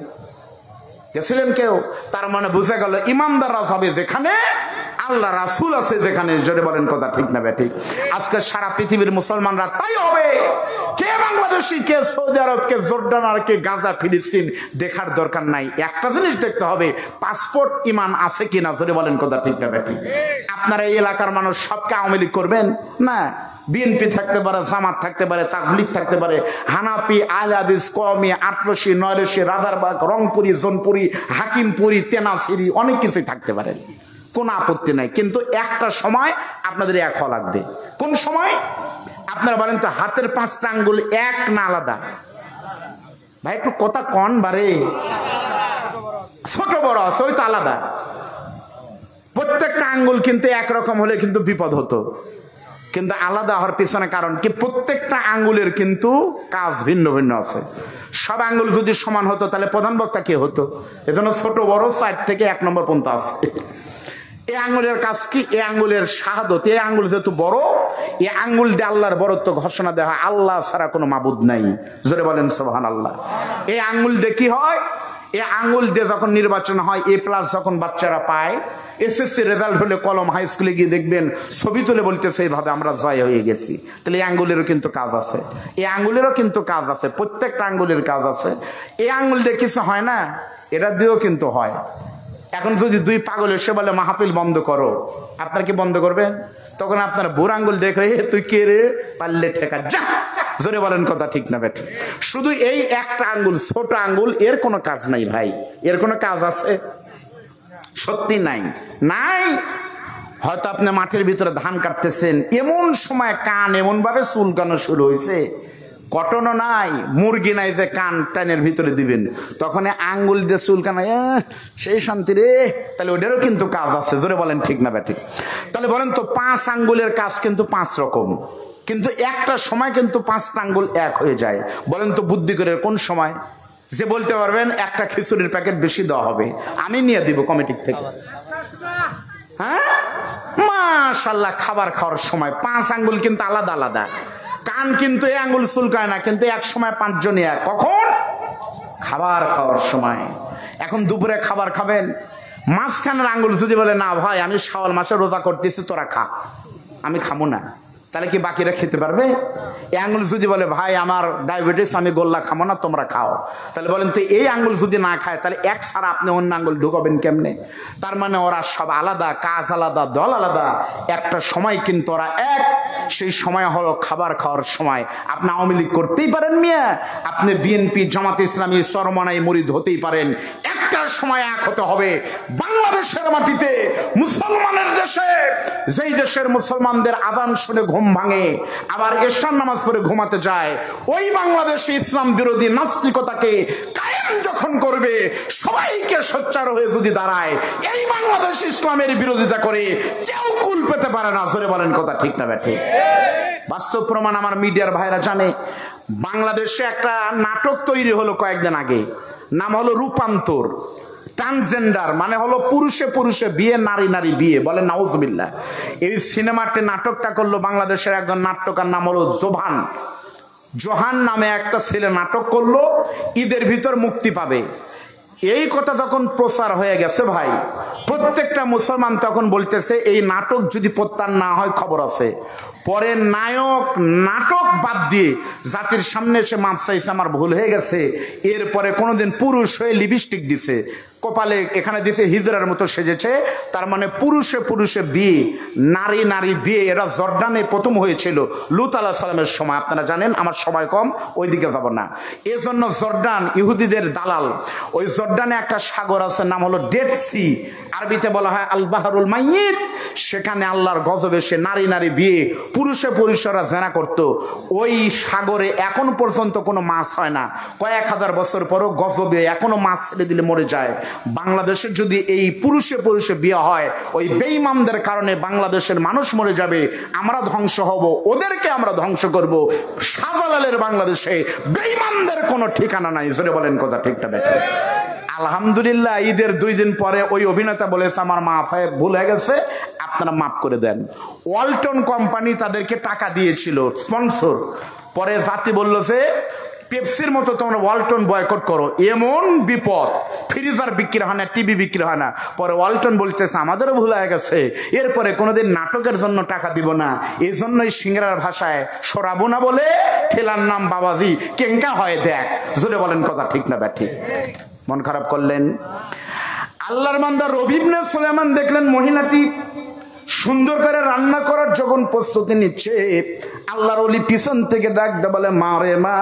গেছিলেন কেউ? তার মানে বুঝে গেল ইমানদাররা যাবে যেখানে, আল্লাহ রাসূল আছে যেখানে। জোরে বলেন কথা ঠিক না বেঠিক? আজকে সারা পৃথিবীর মুসলমানরা তাই হবে। কে বাংলাদেশি, কে সৌদি আরব, কে জর্ডান, আর কে গাজা ফিলিস্তিন দেখার দরকার নাই। একটা জিনিস দেখতে হবে, পাসপোর্ট ইমান আছে কিনা। জোরে বলেন কথা ঠিক না বেঠিক? আপনারা এই এলাকার মানুষ সবকে আওয়ামী লীগ করবেন না। বিএনপি থাকতে পারে, জামাত থাকতে পারে, তাবলীগ থাকতে পারে, হানাফি, আলাদিস, কওমি, আটরশি, নয়রশি, রাজারবাগ, রংপুরি, জোনপুরি, হাকিমপুরি, তেনাসিরি, অনেক কিছুই থাকতে পারে, কোনো আপত্তি নাই। কিন্তু একটা সময় আপনাদের এক হওয়া লাগবে। কোন সময়? আপনারা বলেন তো, হাতের 5টা আঙ্গুল এক না আলাদা? ভাই একটু কথা কন বারে। ছোট বড় আছে, ওই তো আলাদা। প্রত্যেকটা আঙ্গুল কিন্তু একরকম হলে কিন্তু বিপদ হতো, কিন্তু আলাদা হওয়ার পিছনে কারণ কি? প্রত্যেকটা আঙ্গুলের কিন্তু কাজ ভিন্ন ভিন্ন আছে। সব আঙ্গুল যদি সমান হতো তাহলে প্রধান বক্তা কে হতো? এজন্য ছোট বড় 4 থেকে 1 নম্বর পর্যন্ত আছে। এই আঙ্গুলের কাজ কি? এই আঙ্গুলের শাহাদত। এই আঙ্গুল যেহেতু বড়, এই আঙ্গুল দিয়ে আল্লাহর বড়ত্ব ঘোষণা দেওয়া হয়। আল্লাহ ছাড়া কোনো মাবুদ নাই। জোরে বলেন সুবহানাল্লাহ। এই আঙ্গুল দিয়ে কি হয়? এই আঙ্গুল দিয়ে যখন নির্বাচন হয়, A+ যখন বাচ্চারা পায়, SSC রেজাল্ট হলে কলম হাই স্কুলে গিয়ে দেখবেন ছবি তুলে বলতেছে এইভাবে আমরা জয় হয়ে গেছি। তাহলে এই আঙ্গুলেরও কিন্তু কাজ আছে, এই আঙ্গুলেরও কিন্তু কাজ আছে, প্রত্যেকটা আঙ্গুলের কাজ আছে। এই আঙ্গুল দিয়ে কিছু হয় না, এটা দিয়েও কিন্তু হয়। এখন যদি 2 পাগল এসে বলে মাহফিল বন্ধ করো, আপনার কি বন্ধ করবেন? তখন আপনার বুড়ো আঙ্গুল দেখে, তুই কে রে, পারলে ঠেকা যা। জোরে বলেন কথা ঠিক না বেটা? শুধু এই একটা আঙ্গুল, ছোট আঙ্গুল, এর কোনো কাজ নাই ভাই। এর কোনো কাজ আছে? সত্যি নাই, নাই। হয়তো আপনি মাঠের ভিতরে ধান কাটতেছেন, এমন সময় কান এমন ভাবে চুলকানো শুরু হয়েছে, কটনও নাই, মুরগি নাই যে কান টানের ভিতরে দিবেন, তখন আঙ্গুল দিয়ে চুলকানো, সেই শান্তি রে। তাহলে ওটারও কিন্তু কাজ আছে। জোরে বলেন ঠিক না বেঠিক? তাহলে বলেন তো, 5 আঙ্গুলের কাজ কিন্তু 5 রকম, কিন্তু একটা সময় কিন্তু 5টা আঙ্গুল এক হয়ে যায়। বলেন তো বুদ্ধি করে কোন সময়? যে বলতে পারবেন একটা খিচুড়ির প্যাকেট বেশি দেওয়া হবে, আমি নিয়ে দিব কমিটির থেকে। হ্যাঁ, মাশাআল্লাহ। খাবার খাওয়ার সময় 5 আঙ্গুল কিন্তু আলাদা আলাদা। কান কিন্তু এই আঙ্গুল চুলকায় না, কিন্তু এক সময় 5 জনই এক। কখন? খাবার খাওয়ার সময়। এখন দুপুরে খাবার খাবেন, মাঝখানের আঙ্গুল যদি বলে না ভাই আমি শাওয়াল মাসে রোজা করতেছি, তোরা খা, আমি খাবো না, তাহলে কি বাকিরা খেতে পারবে? এই আঙ্গুল যদি বলে ভাই আমার ডায়াবেটিস, আমি গোল্লা খাবো না, তোমরা খাও, তাহলে বলেন তো এই আঙ্গুল যদি না খায়, তাহলে এক ছাড়া আপনি অন্য আঙ্গুল ঢুকাবেন কেমনে? তার মানে ওরা সব আলাদা, কাজ আলাদা, দল আলাদা, একটা সময় কিন্তু ওরা এক। সেই সময় হলো খাবার খাওয়ার সময়। আপনি আওয়ামী লীগ করতেই পারেন মিয়া, আপনি বিএনপি, জামাত ইসলামী, চরমনাই মুরিদ হতেই পারেন, একটা সময় এক হতে হবে। বাংলাদেশের মাটিতে, মুসলমানের দেশে, যেই দেশের মুসলমানদের আযান শুনে ঘুম ভাঙে, আবার এশার নামাজ পড়ে ঘুমাতে যায়, ওই বাংলাদেশে ইসলাম বিরোধী নাস্তিকতাকে কায়েম যখন করবে, সবাইকে সোচ্চার হয়ে যদি দাঁড়ায়, এই বাংলাদেশ ইসলামের বিরোধিতা করে কেউ কুল পেতে পারে না। জোরে বলেন কথা ঠিক না বেঠে? বাস্তব প্রমাণ আমার মিডিয়ার ভাইরা জানে। বাংলাদেশে একটা নাটক তৈরি হলো কয়েকদিন আগে, নাম হলো রূপান্তর। ট্রান্সজেন্ডার মানে হলো পুরুষে পুরুষে বিয়ে, নারী নারী বিয়ে, বলে নাউজুবিল্লাহ। এই সিনেমাতে নাটকটা করলো বাংলাদেশের একজন নাট্যকার, নাম হলো জোহান নামে একটা ছেলে নাটক করলো, ঈদের ভিতর মুক্তি পাবে। এই কথা যখন প্রচার হয়ে গেছে ভাই, প্রত্যেকটা মুসলমান তখন বলতেছে এই নাটক যদি প্রত্যাহার না হয় খবর আছে। পরে নায়ক নাটক বাদ দিয়ে জাতির সামনে এসে মাপ চাইছে, আমার ভুল হয়ে গেছে। এরপরে কোনোদিন পুরুষ হয়ে লিপস্টিক দিছে, কপালে এখানে দিছে হিজড়ার মতো সেজেছে। তার মানে পুরুষে পুরুষে বিয়ে, নারী নারী বিয়ে। এরা জর্ডানে প্রথম হয়েছিল লূত আলাইহিস সালামের সময়, আপনারা জানেন, আমার সময় কম, ওইদিকে যাব না। এজন্য জর্ডান ইহুদিদের দালাল। ওই জর্ডানে একটা সাগর আছে, নাম হলো ডেড সি। আরবিতে বলা হয় আল বাহরুল মাইয়িত। সেখানে আল্লাহর গজবে সে নারী নারী বিয়ে, পুরুষে পুরুষরা জেনা করত। ওই সাগরে এখন পর্যন্ত কোনো মাছ হয় না, কয়েক হাজার বছর পরও গজবে এখনো মাছ ছেড়ে দিলে মরে যায়। বাংলাদেশের যদি এই পুরুষে পুরুষে বিয়ে হয়, ওই বেঈমানদের কারণে বাংলাদেশের মানুষ মরে যাবে, আমরা ধ্বংস হব, ওদেরকে আমরা ধ্বংস করব। শাহজালালের বাংলাদেশে বেঈমানদের কোনো ঠিকানা নাই। জোরে বলেন কথা ঠিক না বেঠিক? আলহামদুলিল্লাহ, ঈদের 2 দিন পরে ওই অভিনেতা বলেছে আমার মাফ হয়ে ভুল হয়ে গেছে, আপনারা মাফ করে দেন। ওয়ালটন কোম্পানি তাদেরকে টাকা দিয়েছিল স্পন্সর। পরে জাতি বলল যে পেপসির মতো তোমরা ওয়ালটন বয়কট করো, এমন বিপদ, ফ্রিজার বিক্রি হয় না, টিভি বিক্রি হয় না। পরে ওয়ালটন বলতেছে আমাদেরও ভুল হয়ে গেছে, এরপরে কোনোদিন নাটকের জন্য টাকা দিব না। এই জন্যই সিংড়ার ভাষায় সরাবো না বলে ঠেলার নাম বাবাজি, কেঙ্কা হয় দেখ। জোরে বলেন কথা ঠিক না ব্যাঠিক? মন খারাপ করলেন। আল্লাহর বান্দা রবি ইবনে সুলাইমান দেখলেন মহিলাটি সুন্দর করে রান্না করার যখন প্রস্তুতি নিচ্ছে, আল্লাহর ওলি পিছন থেকে ডাক দে বলে মা রে মা,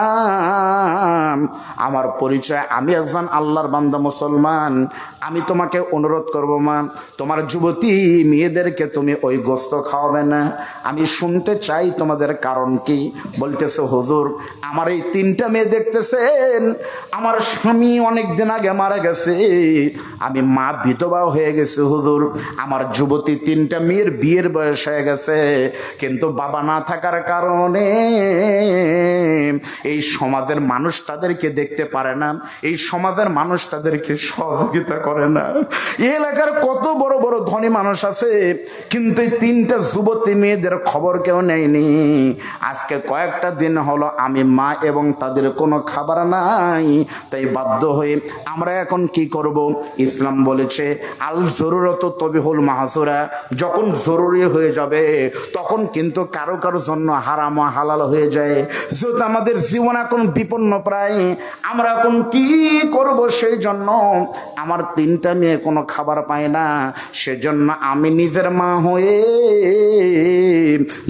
আমার পরিচয় আমি একজন আল্লাহর বান্দা মুসলমান, আমি তোমাকে অনুরোধ করব মা, তোমার যুবতী মেয়েদেরকে তুমি ওই গোস্ত খাওয়াবে না। আমি শুনতে চাই তোমাদের কারণ কি। বলতেছে হুজুর, আমার এই 3টা মেয়ে দেখতেছেন, আমার স্বামী অনেক দিন আগে মারা গেছে, আমি মা বিধবা হয়ে গেছে হুজুর। আমার যুবতী 3টা মেয়ের বিয়ের বয়স হয়ে গেছে, কিন্তু বাবা না থাকার কারণে এই সমাজের মানুষ তাদেরকে দেখতে পারে না, এই সমাজের মানুষ তাদেরকে সহযোগিতা করে না। এই এলাকার কত বড় বড় ধনী মানুষ আছে, কিন্তু এই 3টা যুবতী মেয়েদের খবর কেউ নেয়নি। আজকে কয়েকটা দিন হলো আমি মা এবং তাদের কোনো খাবার নাই, তাই বাধ্য হয়ে আমরা এখন কি করব? ইসলাম বলেছে আল জরুরত তবিহুল মাহজুরা, যখন জরুরি হয়ে যাবে তখন কিন্তু কারো কারো জন্য হারাম হালাল হয়ে যায়। যেহেতু আমাদের জীবন এখন বিপন্ন প্রায়, আমরা এখন কি করব? সেই জন্য আমার 3টা মেয়ে কোনো খাবার পায় না, সেজন্য আমি নিজের মা হয়ে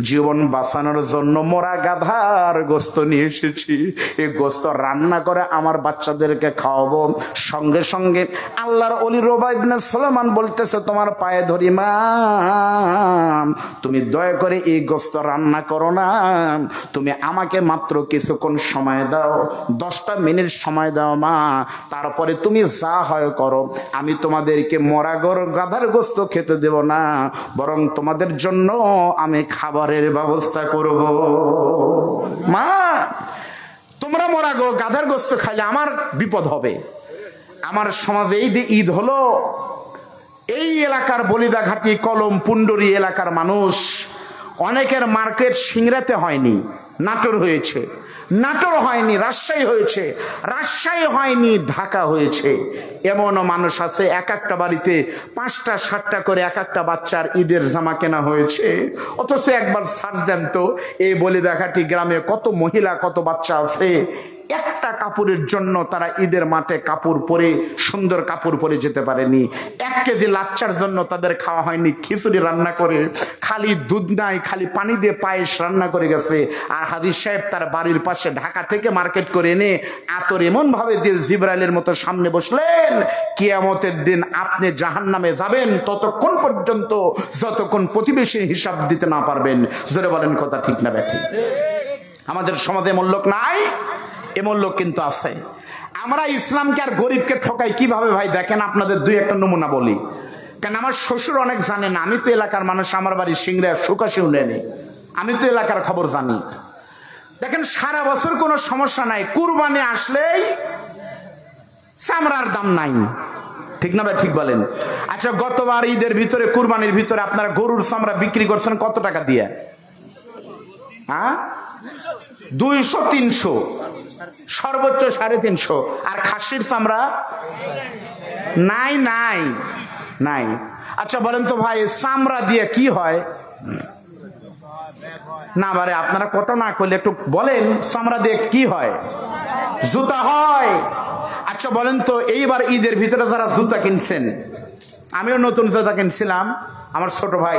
জীবন বাঁচানোর জন্য মোরা গাধার গোস্ত নিয়ে এসেছি। এই গোস্ত রান্না করে আমার বাচ্চাদেরকে খাওয়াবো। সঙ্গে সঙ্গে আল্লাহর ওলি রবি ইবনে সুলাইমান বলতেছে তোমার পায়ে ধরি মা, তুমি দয়া করে এই গোস্ত রান্না করো না, তুমি আমাকে মাত্র কিছুক্ষণ সময় দাও, 10টা মিনিট সময় দাও মা, তারপরে তুমি যা হয় করো। আমি তোমাদেরকে মরা গাধার গোস্ত খেতে দেব না, বরং তোমাদের জন্য আমি খাবারের ব্যবস্থা করব। মা, তোমরা মরা গাধার গোস্ত খাইলে আমার বিপদ হবে। আমার সমাজে এই যে ঈদ হলো, এই এলাকার বলিদাঘাটি কলম পুন্ডরি এলাকার মানুষ অনেকের মার্কেট সিংড়াতে হয়নি, নাটোর হয়েছে, নাটোর হয়নি রাজশাহী হয়েছে, রাজশাহী হয়নি ঢাকা হয়েছে। এমনও মানুষ আছে এক একটা বাড়িতে 5টা 7টা করে এক একটা বাচ্চার ঈদের জামা কেনা হয়েছে। অথচ একবার সার্চ দেন তো, এই বলিদাঘাটি গ্রামে কত মহিলা কত বাচ্চা আছে, একটা কাপড়ের জন্য তারা ঈদের মাঠে কাপড় পরে সুন্দর কাপড় পরে যেতে পারেনি। 1 কেজি লাচ্চার জন্য তাদের খাওয়া হয়নি খিচুড়ি রান্না করে, খালি দুধ নাই, খালি পানি দিয়ে পায়েস রান্না করে গেছে। আর হাদিস সাহেব তার বাড়ির পাশে ঢাকা থেকে মার্কেট করে এনে আতর এমন ভাবে দিয়ে জিবরাইলের মতো সামনে বসলেন, কিয়ামতের দিন আপনি জাহান্নামে যাবেন ততক্ষণ পর্যন্ত যতক্ষণ প্রতিবেশীর হিসাব দিতে না পারবেন। জোরে বলেন কথা ঠিক না ব্যাঠিক? আমাদের সমাজে এমন লোক নাই, এমন লোক কিন্তু আছে। আমরা ইসলামকে আর গরিবকে ঠকাই কিভাবে ভাই দেখেন, আপনাদের 2-1টা নমুনা বলি। কেন আমার শ্বশুর অনেক জানে না, আমি তো এলাকার মানুষ, আমার বাড়ি সিংড়া সুকাশি উন্নয়নে, আমি তো এলাকার খবর জানি। দেখেন সারা বছর কোনো সমস্যা নাই, কুরবানি আসলেই চামড়ার দাম নাই, ঠিক না ভাই? ঠিক বলেন। আচ্ছা, গতবার ঈদের ভিতরে কুরবানির ভিতরে আপনারা গরুর চামড়া বিক্রি করছেন কত টাকা দিয়ে? হ্যাঁ, 200-300, সর্বোচ্চ 350। আর খাসির চামড়া নাই নাই নাই। আচ্ছা বলেন তো ভাই, চামড়া দিয়ে কি হয়? না বারে, আপনারা কত না করলে একটু বলেন, চামড়া দিয়ে কি হয়? জুতা হয়। আচ্ছা বলেন তো, এইবার ঈদের ভিতরে যারা জুতা কিনছেন, আমিও নতুন জুতা কিনছিলাম, আমার ছোট ভাই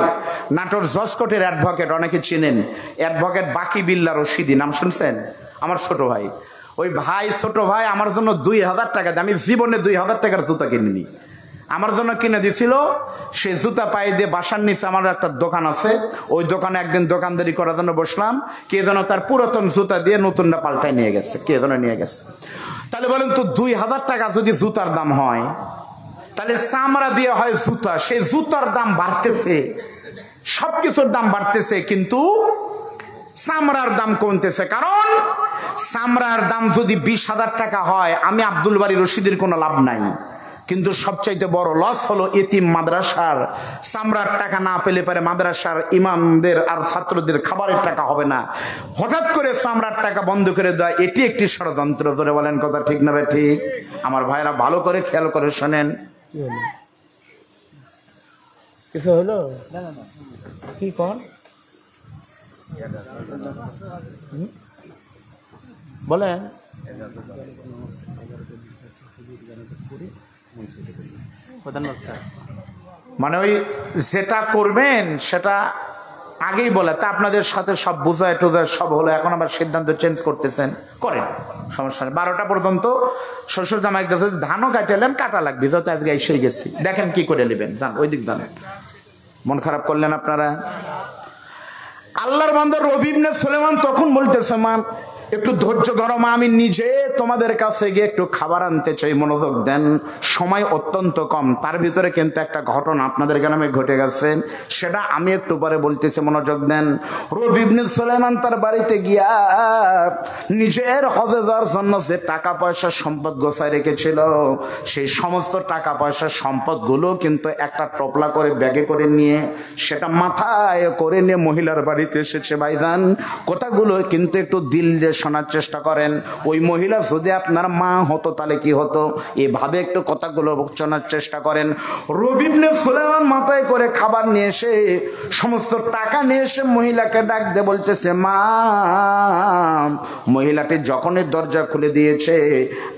নাটোর জসকোটের অ্যাডভোকেট, অনেকে চিনেন, অ্যাডভোকেট বাকি বিল্লা রশিদি, নাম শুনছেন? আমার ছোট ভাই, ওই ভাই ছোট ভাই আমার জন্য 2000 টাকা দেয়। আমি জীবনে 2000 টাকার জুতা কিনিনি। আমার জন্য কিনে দিছিল। সে জুতা পায়ে দিয়ে বাসার নিচে আমার একটা দোকান আছে, ওই দোকানে একদিন দোকানদারি করার জন্য বসলাম, কে যেন তার পুরাতন জুতা দিয়ে নতুনটা পাল্টায় নিয়ে গেছে, কে যেন নিয়ে গেছে। তাহলে বলেন তো 2000 টাকা যদি জুতার দাম হয়, তাহলে চামড়া দিয়ে হয় জুতা, সেই জুতার দাম বাড়তেছে, সবকিছুর দাম বাড়তেছে, কিন্তু চামড়ার দাম কমতেছে। কারণ চামড়ার দাম যদি 20,000 টাকা হয়, আমি আব্দুল বারী রশিদের কোনো লাভ নাই। কিন্তু সবচাইতে বড় লস হলো এতিম মাদ্রাসার চামড়ার টাকা না পেলে পারে মাদ্রাসার ইমামদের আর ছাত্রদের খাবারের টাকা হবে না। হঠাৎ করে চামড়ার টাকা বন্ধ করে দেয়, এটি একটি ষড়যন্ত্র। ধরে বলেন কথা ঠিক না ভাই? ঠিক। আমার ভাইরা ভালো করে খেয়াল করে শোনেন। কিছু হলো কি কোন বলেন? মানে ওই যেটা করবেন সেটা আগেই বলে, তা আপনাদের সাথে সব বুঝায় টুজায় সব হলো, এখন আবার সিদ্ধান্ত চেঞ্জ করতেছেন, করেন, সমস্যা নেই। 12টা পর্যন্ত শ্বশুর জামাই ধানও কাটালেন, কাটা লাগবে, যত আজকে এসে গেছি, দেখেন কি করে নেবেন, যান ওই দিক জানেন। মন খারাপ করলেন আপনারা। আল্লাহর বান্দা রবি ইবনে সুলাইমান তখন বলতেছে, মা একটু ধৈর্য ধরো মা, আমি নিজে তোমাদের কাছে গিয়ে একটু খাবার আনতে চাই, মনোযোগ দেন, সময় অত্যন্ত কম। তার ভিতরে কিন্তু একটা ঘটনা আপনাদের গ্রামে ঘটে গেছে, সেটা আমি একটু পরে বলতেছি, মনোযোগ দেন। রবি ইবনে সুলাইমান তার বাড়িতে গিয়া নিজের হজে যাওয়ার জন্য যে টাকা পয়সা সম্পদ গোছায় রেখেছিল, সেই সমস্ত টাকা পয়সা সম্পদগুলো কিন্তু একটা টপলা করে ব্যাগে করে নিয়ে সেটা মাথায় করে নিয়ে মহিলার বাড়িতে এসেছে। ভাইজান, কথাগুলো কিন্তু একটু দিল দিয়ে শোনার চেষ্টা করেন। ওই মহিলা যদি আপনার মা হতো তাহলে কি হতো, এভাবে একটু কথাগুলো শোনার চেষ্টা করেন। রবি ইবনে সুলাইমান মাথায় করে খাবার নিয়ে এসে সমস্ত টাকা নিয়ে এসে মহিলাকে ডাক দিয়ে বলতেছে, মা। মহিলাটি যখনই দরজা খুলে দিয়েছে,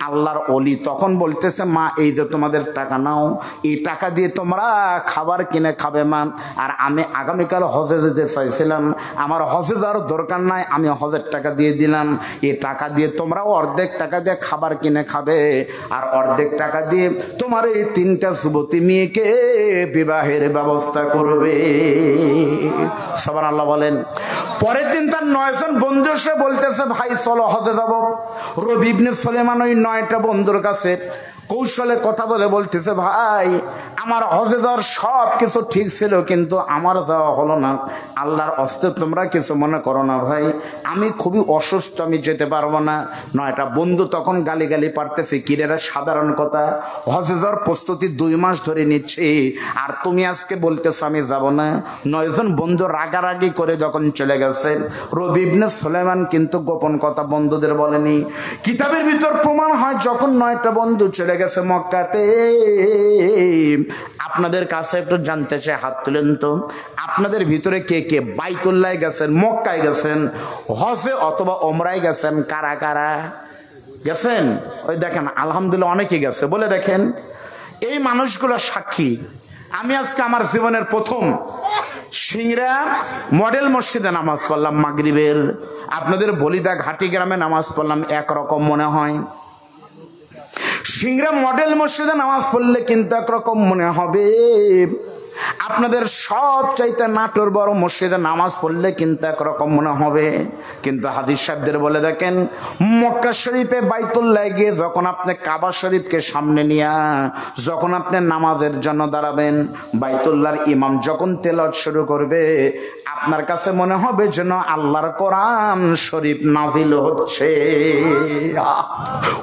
আল্লাহর ওলি তখন বলতেছে, মা এই যে তোমাদের টাকা নাও, এই টাকা দিয়ে তোমরা খাবার কিনে খাবে মা। আর আমি আগামীকাল হজে যেতে চাইছিলাম, আমার হজে যাওয়ার দরকার নাই, আমি হজের টাকা দিয়ে দিলাম, এই টাকা দিয়ে তোমরা অর্ধেক টাকা দিয়ে খাবার কিনে খাবে, আর অর্ধেক টাকা দিয়ে তোমার এই 3টা যুবতী মেয়েকে বিবাহের ব্যবস্থা করবে। সুবহানাল্লাহ বলেন। পরের দিন তার 9 জন বন্ধু এসে বলতেছে, ভাই চলো হজে যাব। রবি ইবনে সুলাইমান ওই 9টা বন্ধুর কাছে কৌশলে কথা বলে বলতেছে, ভাই আমার হজে যাওয়ার সব কিছু ঠিক ছিল, কিন্তু আমার যাওয়া হলো না। আল্লাহর অস্তে তোমরা কিছু মনে করো না ভাই, আমি খুবই অসুস্থ, আমি যেতে পারবো না। 9টা বন্ধু তখন গালি পারতেছে, কিরেরা সাধারণ কথা, হজে যাওয়ার প্রস্তুতি 2 মাস ধরে নিচ্ছি, আর তুমি আজকে বলতেছো আমি যাব না। 9 জন বন্ধু রাগারাগি করে যখন চলে গেছে, রবি ইবনে সুলাইমান কিন্তু গোপন কথা বন্ধুদের বলেনি। কিতাবের ভিতর প্রমাণ হয়, যখন 9টা বন্ধু চলে গেছে মক্কাতে, আপনাদের কাছে একটু জানতে চাই, হাত তুলেন তো, আপনাদের ভিতরে কে কে বাইতুল্লাহ গেছেন, মক্কায় গেছেন, হজে অথবা ওমরায় গেছেন? কারা কারা গেছেন? ওই দেখেন আলহামদুলিল্লাহ অনেকে গেছে, বলে দেখেন। এই মানুষগুলো সাক্ষী। আমি আজকে আমার জীবনের প্রথম সিংড়া মডেল মসজিদে নামাজ পড়লাম মাগরিবের, আপনাদের বলিদা ঘাটি গ্রামে নামাজ পড়লাম, একরকম মনে হয়। সিংড়া মডেল মসজিদে নামাজ পড়লে কিন্তু একরকম মনে হবে, আপনাদের সব চাইতে নাটোর বড় মসজিদে নামাজ পড়লে কিন্তু একরকম মনে হবে। কিন্তু হাদিস সাহেবদের বলে দেখেন, মক্কা শরীফে বাইতুল্লাহ গিয়ে যখন আপনি কাবা শরীফকে সামনে নিয়ে যখন আপনি নামাজের জন্য দাঁড়াবেন, বাইতুল্লাহর ইমাম যখন তেলাওয়াত শুরু করবে, আপনার কাছে মনে হবে যেন আল্লাহর কোরআন শরীফ নাজিল হচ্ছে।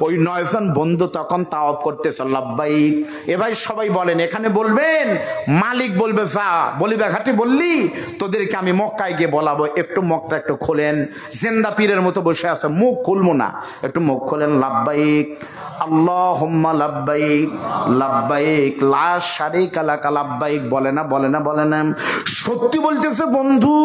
ওই 9 জন বন্ধু তখন তাওয়াফ করতেছে, লাব্বাইক। এবার সবাই বলেন, এখানে বলবেন, মালিক বলবে, যা বলিবা ঘাটে বললি, তোদেরকে আমি মক্কায় গিয়ে বলাবো, একটু মুখটা একটু খোলেন। জিন্দা পীরের মতো বসে আছে, মুখ খুলবো না, একটু মুখ খোলেন। লাব্বাইক আল্লাহুম্মা লাব্বাইক লাব্বাইক লা শারীকা লাকা লাব্বাইক। বলে না বলে না বলে না। সত্যি বলতেছে বন্ধু,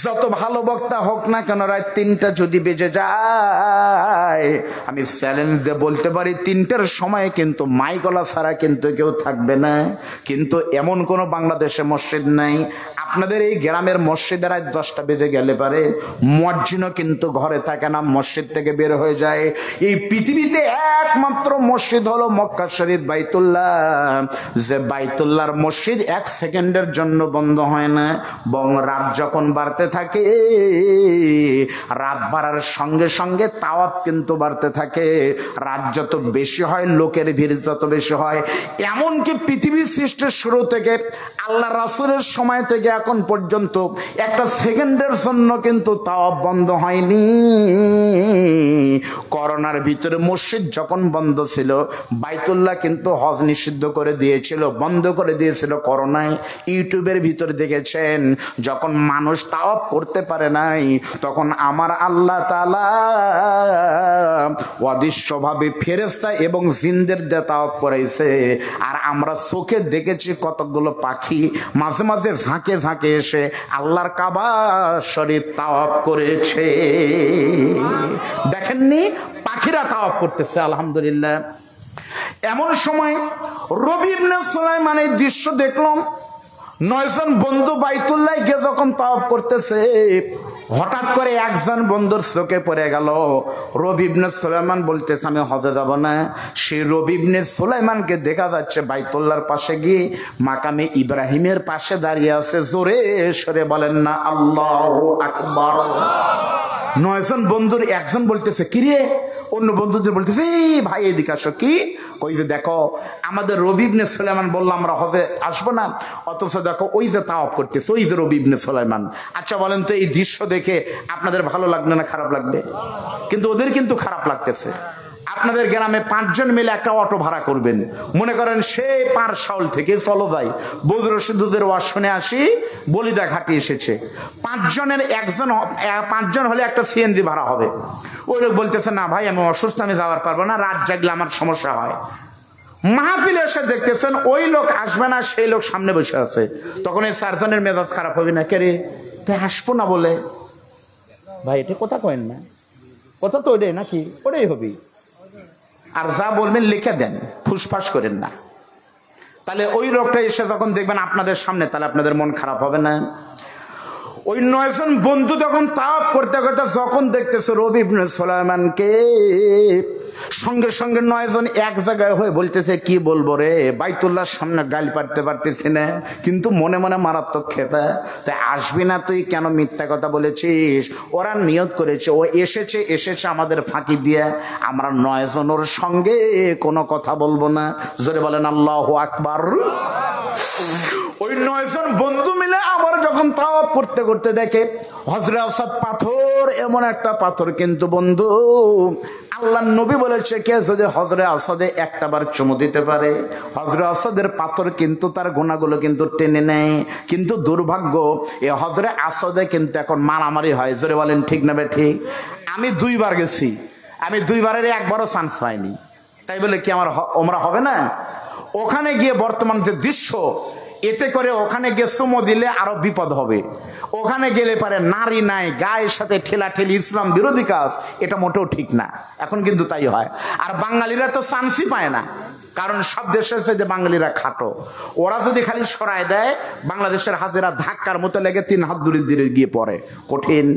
যত ভালো বক্তা হোক না কেন, রাত 3টা যদি বেজে যায়, আমি চ্যালেঞ্জ দিয়ে বলতে পারি 3টার সময় কিন্তু মাইকলা ছাড়া কিন্তু কেউ থাকবে না। কিন্তু এমন কোনো বাংলাদেশে মসজিদ নাই আপনাদের এই গ্রামের মসজিদের আজ 10টা বেজে গেলে পারে মুয়াজ্জিনও কিন্তু ঘরে থাকে না, মসজিদ থেকে বের হয়ে যায়। এই পৃথিবীতে একমাত্র মসজিদ হলো মক্কা শরীফ বাইতুল্লাহ, যে বাইতুল্লাহর মসজিদ 1 সেকেন্ডের জন্য বন্ধ হয় না। বরং রাত যখন বাড়তে থাকে, রাত বাড়ার সঙ্গে সঙ্গে তাওয়াফ কিন্তু বাড়তে থাকে। রাত যত বেশি হয় লোকের ভিড় তত বেশি হয়। এমনকি পৃথিবী সৃষ্টির শুরু থেকে আল্লাহ রাসূলের সময় থেকে এখন পর্যন্ত 1 সেকেন্ডের জন্য কিন্তু তাওয়াফ বন্ধ হয়নি। করোনার ভিতরে মসজিদ যখন বন্ধ ছিল, বাইতুল্লাহ কিন্তু হজ নিষিদ্ধ করে দিয়েছিল, বন্ধ করে দিয়েছিল করোনায়। ইউটিউবের ভিতরে দেখেছেন যখন মানুষ তাওয়াফ করতে পারে নাই, তখন আমার আল্লাহ তাআলা অদৃশ্যভাবে ফেরেশতা এবং জিনদের দিয়ে তাওয়াফ করাইছে। আর আমরা চোখে দেখেছি কতগুলো পাখি মাঝে মাঝে ঝাঁকে ঝাঁকে এসে আল্লাহর কাবা শরীফ তাওয়াফ করেছে। দেখেননি পাখিরা তাওয়াফ করতেছে, আলহামদুলিল্লাহ। এমন সময় রবি ইবনে সুলাইমানের দৃশ্য দেখলাম। 9 জন বন্ধু বাইতুল্লাহ গিয়ে যখন তাওয়াফ করতেছে, হঠাৎ করে একজন বন্ধুর চোখে পড়ে গেল। রবি ইবনে সুলাইমান বলতেছে আমি হজে যাব না। সেই রবি ইবনে সুলাইমানকে দেখা যাচ্ছে বাইতুল্লাহর পাশে গিয়ে মাকামে ইব্রাহিমের পাশে দাঁড়িয়ে আছে। জোরে সরে বলেন না আল্লাহু আকবার। 9 জন বন্ধুর একজন বলতেছে কিরে, অন্য বন্ধুদের বলতেছে ভাই এদিকে আসো। কি কই যে দেখো আমাদের রবি ইবনে সুলাইমান বললাম আমরা হজে আসবো না, অথচ দেখো ওই যে তাওয়াফ করতেছে ওই যে রবি ইবনে সুলাইমান। আচ্ছা বলেন তো এই দৃশ্য দেখে আপনাদের ভালো লাগবে না খারাপ লাগবে? কিন্তু ওদের কিন্তু খারাপ লাগতেছে। আপনাদের গ্রামে 5 জন মিলে একটা অটো ভাড়া করবেন, মনে করেন সেই পারশাউল থেকে চলো যাই বদরশিদুদের ওয়াজ শুনে আসি, বলিদা ঘাটে এসেছে। 5 জনের 5 জন হলে একটা সিএনজি ভাড়া হবে। ওই লোক বলতেছে না ভাই আমি অসুস্থ, আমি যাওয়ার পারবো না, রাত জাগলে আমার সমস্যা হয়। মাহফিলে এসে দেখতেছেন ওই লোক আসবে না, সেই লোক সামনে বসে আছে। তখন এই 4 জনের মেজাজ খারাপ হবে না, কে রে তুই আসবো না বলে? ভাই এটা কথা কয়েন না, কথা তো ওইটাই নাকি, ওটাই হবি। আর যা বলবেন লিখে দেন, ফুসফাস করেন না। তাহলে ওই লোকটা এসে যখন দেখবেন আপনাদের সামনে, তাহলে আপনাদের মন খারাপ হবে না? ওই 9 জন বন্ধু যখন তাওয়াফ করতে করতে যখন দেখতেছে রবি ইবনে সুলাইমানকে, সঙ্গে সঙ্গে 9 জন এক জায়গায় হয়ে বলতেছে কি বলবো রে, বাইতুল্লাহর সামনে গালি পারতে পারতেছি না, কিন্তু মনে মনে মারাত্মক খেপে। তাই আসবি না তুই, কেন মিথ্যা কথা বলেছিস? ওরা নিয়ত করেছে ও এসেছে আমাদের ফাঁকি দিয়ে, আমরা 9 জন ওর সঙ্গে কোনো কথা বলবো না। জোরে বলেন আল্লাহু আকবার। ওই 9 জন বন্ধু মিলে আবার যখন তাওয়াফ করতে করতে দেখে হজরে আসাদ পাথর, এমন একটা পাথর কিন্তু বন্ধু আল্লাহ নবী বলেছে কে যদি হজরে আসাদে একটাবার চুমু দিতে পারে, হজরে আসাদের পাথর কিন্তু তার গুনাহগুলো কিন্তু টেনে নেয়। কিন্তু দুর্ভাগ্য এই হজরে আসাদে কিন্তু এখন মারামারি হয়। জোরে বলেন ঠিক না ঠিক? আমি 2 বার গেছি, আমি 2 বারের একবারও চান্স পাইনি। তাই বলে কি আমার ওমরা হবে না? ওখানে গিয়ে বর্তমান যে দৃশ্য, এতে করে ওখানে গিয়ে চুমো দিলে আরো বিপদ হবে। ওখানে গেলে পারে নারী নাই, গায়ের সাথে ঠেলাঠেলি, ইসলাম বিরোধী কাজ, এটা মোটেও ঠিক না। এখন কিন্তু তাই হয়। আর বাঙালিরা তো চান্সই পায় না, কারণ সব দেশে হচ্ছে যে বাঙালিরা খাটো। ওরা যদি খালি সরায় দেয়, বাংলাদেশের হাতেরা ধাক্কার মতো লেগে 3 হাত দূরে দূরে গিয়ে পড়ে, কঠিন।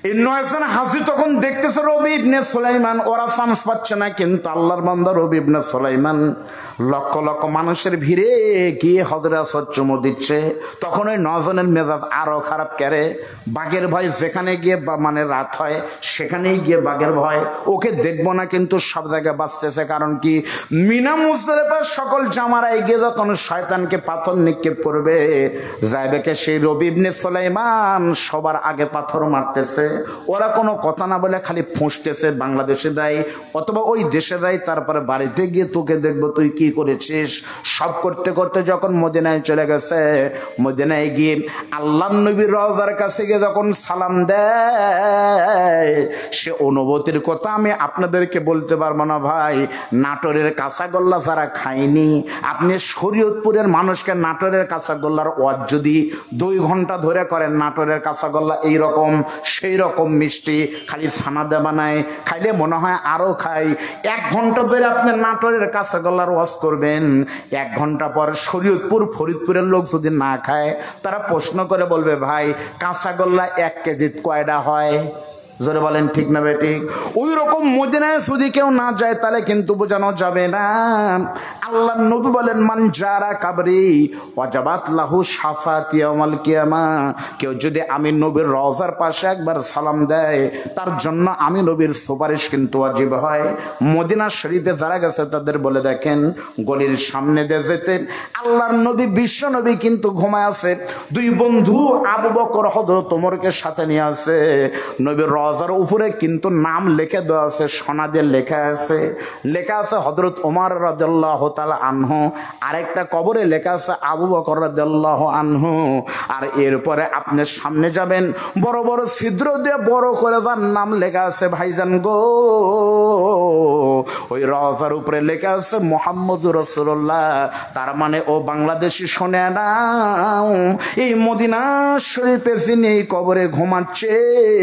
এই 9 জন হাজি তখন দেখতেছে রবি ইবনে সুলাইমান, ওরা চান্স পাচ্ছে না। কিন্তু আল্লাহর বান্দা রবি ইবনে সুলাইমান লক্ষ লক্ষ মানুষের ভিড়ে গিয়ে হজরে আসদ চুমু দিচ্ছে। তখন ওই 9 জনের মেজাজ আরো খারাপ করে। বাঘের ভয় যেখানে গিয়ে মানে রাত হয় সেখানেই গিয়ে বাঘের ভয়, ওকে দেখবো না কিন্তু সব জায়গায় বাঁচতেছে। কারণ কি, মিনা মুজদালিফার সকল জামারায় গিয়ে যখন শয়তানকে পাথর নিক্ষেপ করবে, যায় দেখে সেই রবি ইবনে সুলাইমান সবার আগে পাথর মারতেছে। ওরা কোনো কথা না বলে খালি ফুঁসতেছে। বাংলাদেশে যাই অথবা ওই দেশে যাই, তারপরে বাড়িতে গিয়ে তোকে দেখবো তুই কি করেছিস। সব করতে করতে যখন মদিনায় চলে গেছে, মদিনায় গিয়ে আল্লাহ নবীর রওজার কাছে গিয়ে যখন সালাম দেয়, সে অনুভূতির কথা আমি আপনাদেরকে বলতে পারবো না ভাই। নাটোরের কাঁচাগোল্লা যারা খায়নি, আপনি শরীয়তপুরের মানুষকে নাটোরের কাঁচাগোল্লার ওয়াজ যদি 2 ঘন্টা ধরে করেন, নাটোরের কাঁচাগোল্লা এইরকম সেই রকম মিষ্টি, খালি ছানা দিয়ে বানায়, খাইলে মনে হয় আরো খাই। 1 ঘন্টা ধরে আপনি নাটোরের কাঁচাগোল্লার ওয়াজ করবেন, 1 ঘন্টা পর শরীয়তপুর ফরিদপুরের লোক যদি না খায়, তারা প্রশ্ন করে বলবে ভাই কাঁচাগোল্লা 1 কেজি কয়টা হয়? জোরে বলেন ঠিক না বেঠিক? ওই রকম মদিনায় যদি কেউ না যায় তাহলে কিন্তু বোঝানো যাবে না। আল্লাহ নবী বলেন মান জারা কাবরি ওয়াজাবাত লাহু শাফাতি ইয়াউমাল কিয়ামা, কেউ যদি আমি নবীর রওজার পাশে একবার সালাম দেয় তার জন্য আমি নবীর সুপারিশ কিন্তু ওয়াজিব হয়। মদিনা শরীফে যারা গেছে তাদের বলে দেখেন, গলির সামনে দিয়ে যেতে আল্লাহর নবী বিশ্ব নবী কিন্তু ঘুমায় আছে, 2 বন্ধু আবু বকর হযরত ওমরকে সাথে নিয়ে আছে। নবীর রওজার উপরে কিন্তু নাম লিখে দেওয়া আছে, সোনা দিয়ে লেখা আছে হযরত ওমর রাদিয়াল্লাহু তাআলা আনহু, আরেকটা কবরে লেখা আছে আবু বকর রাদিয়াল্লাহু আনহু। আর এরপরে আপনি সামনে যাবেন, বড় বড় ছিদ্র দিয়ে বড় করে তার নাম লেখা আছে ভাইজান গো, ওই রওজার উপরে লেখা আছে মুহাম্মদুর রাসূলুল্লাহ। তার মানে ও বাংলাদেশি শোনে নাও, এই মদিনা শরীফে যিনি কবরে ঘুমাচ্ছেন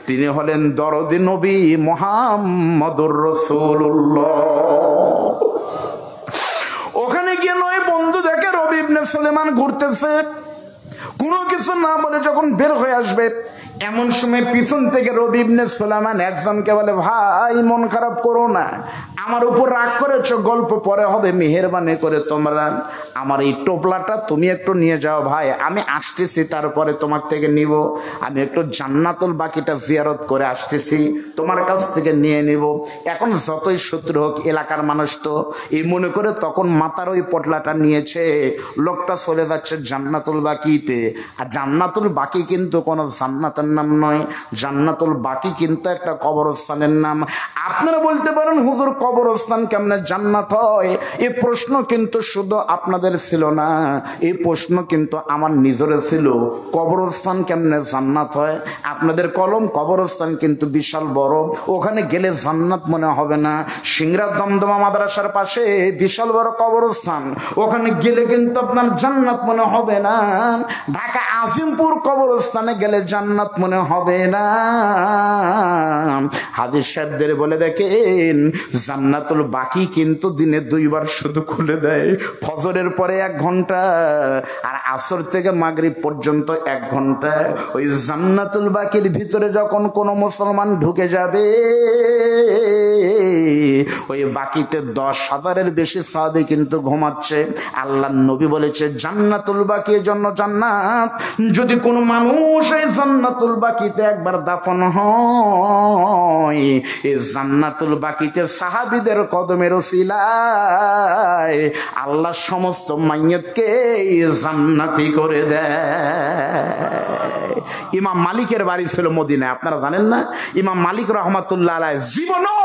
তিনি হলেন দরদি নবী মুহাম্মদুর রাসূলুল্লাহ। ওখানে গিয়ে 9 বন্ধু দেখে রবি ইবনে সুলাইমান ঘুরতেছে, কোনো কিছু না বলে যখন বের হয়ে আসবে, এমন সময় পিছন থেকে রবি ইবনে সুলাইমান একজনকে বলে ভাই মন খারাপ করো না, আমার উপর রাগ করেছো, গল্প পরে হবে, মেহেরবানি করে তোমরা আমার এই টোপলাটা তুমি একটু নিয়ে যাও ভাই, আমি আসতেছি তারপরে তোমার থেকে নিব, আমি একটু জান্নাতুল বাকিটা জিয়ারত করে আসতেছি, তোমার কাছ থেকে নিয়ে নিব। এখন যতই শত্রু হোক এলাকার মানুষ তো এই মনে করে তখন মাথার ওই পটলাটা নিয়েছে, লোকটা চলে যাচ্ছে জান্নাতুল বাকিতে। আর জান্নাতুল বাকি কিন্তু কোনো জান্নাতের নাম নয়, জান্নাতুল বাকি কিন্তু একটা কবরস্থানের নাম। আপনারা বলতে পারেন হুজুর কবরস্থান কেমনে জান্নাত হয়? এই প্রশ্ন কিন্তু শুধু আপনাদের ছিল না, এই প্রশ্ন কিন্তু আমার নিজের ছিল, কবরস্থান কেমনে জান্নাত হয়? আপনাদের কলম কবরস্থান কিন্তু বিশাল বড়, ওখানে গেলে জান্নাত মনে হবে না। সিংড়া দমদমা মাদ্রাসার পাশে বিশাল বড় কবরস্থান, ওখানে গেলে কিন্তু আপনার জান্নাত মনে হবে না। ঢাকা আজিমপুর কবরস্থানে গেলে জান্নাত মনে হবে না। হাদিস সাহেবদের বলে দেখেন জান্নাতুল বাকি কিন্তু দিনে 2 বার শুধু খুলে দেয়, ফজরের পরে 1 ঘন্টা আর আসর থেকে মাগরিব পর্যন্ত 1 ঘন্টা। ওই জান্নাতুল বাকির ভিতরে যখন কোনো মুসলমান ঢুকে যাবে, ওই বাকিতে 10,000-এর বেশি সাহাবী কিন্তু ঘুমাচ্ছে। আল্লাহর নবী বলেছে জান্নাতুল বাকির জন্য জান্নাত, যদি কোনো মানুষ এই জান্নাতুল বাকিতে একবার দাফন হয়, এই জান্নাতুল বাকিতে সাহাবীদের কদমের ওসিলায় আল্লাহ সমস্ত মাইয়তকে জান্নাতি করে দেয়। ইমাম মালিকের বাড়ি ছিল মদিনায়, আপনারা জানেন না? ইমাম মালিক রহমাতুল্লাহ আলাইহি জীবনও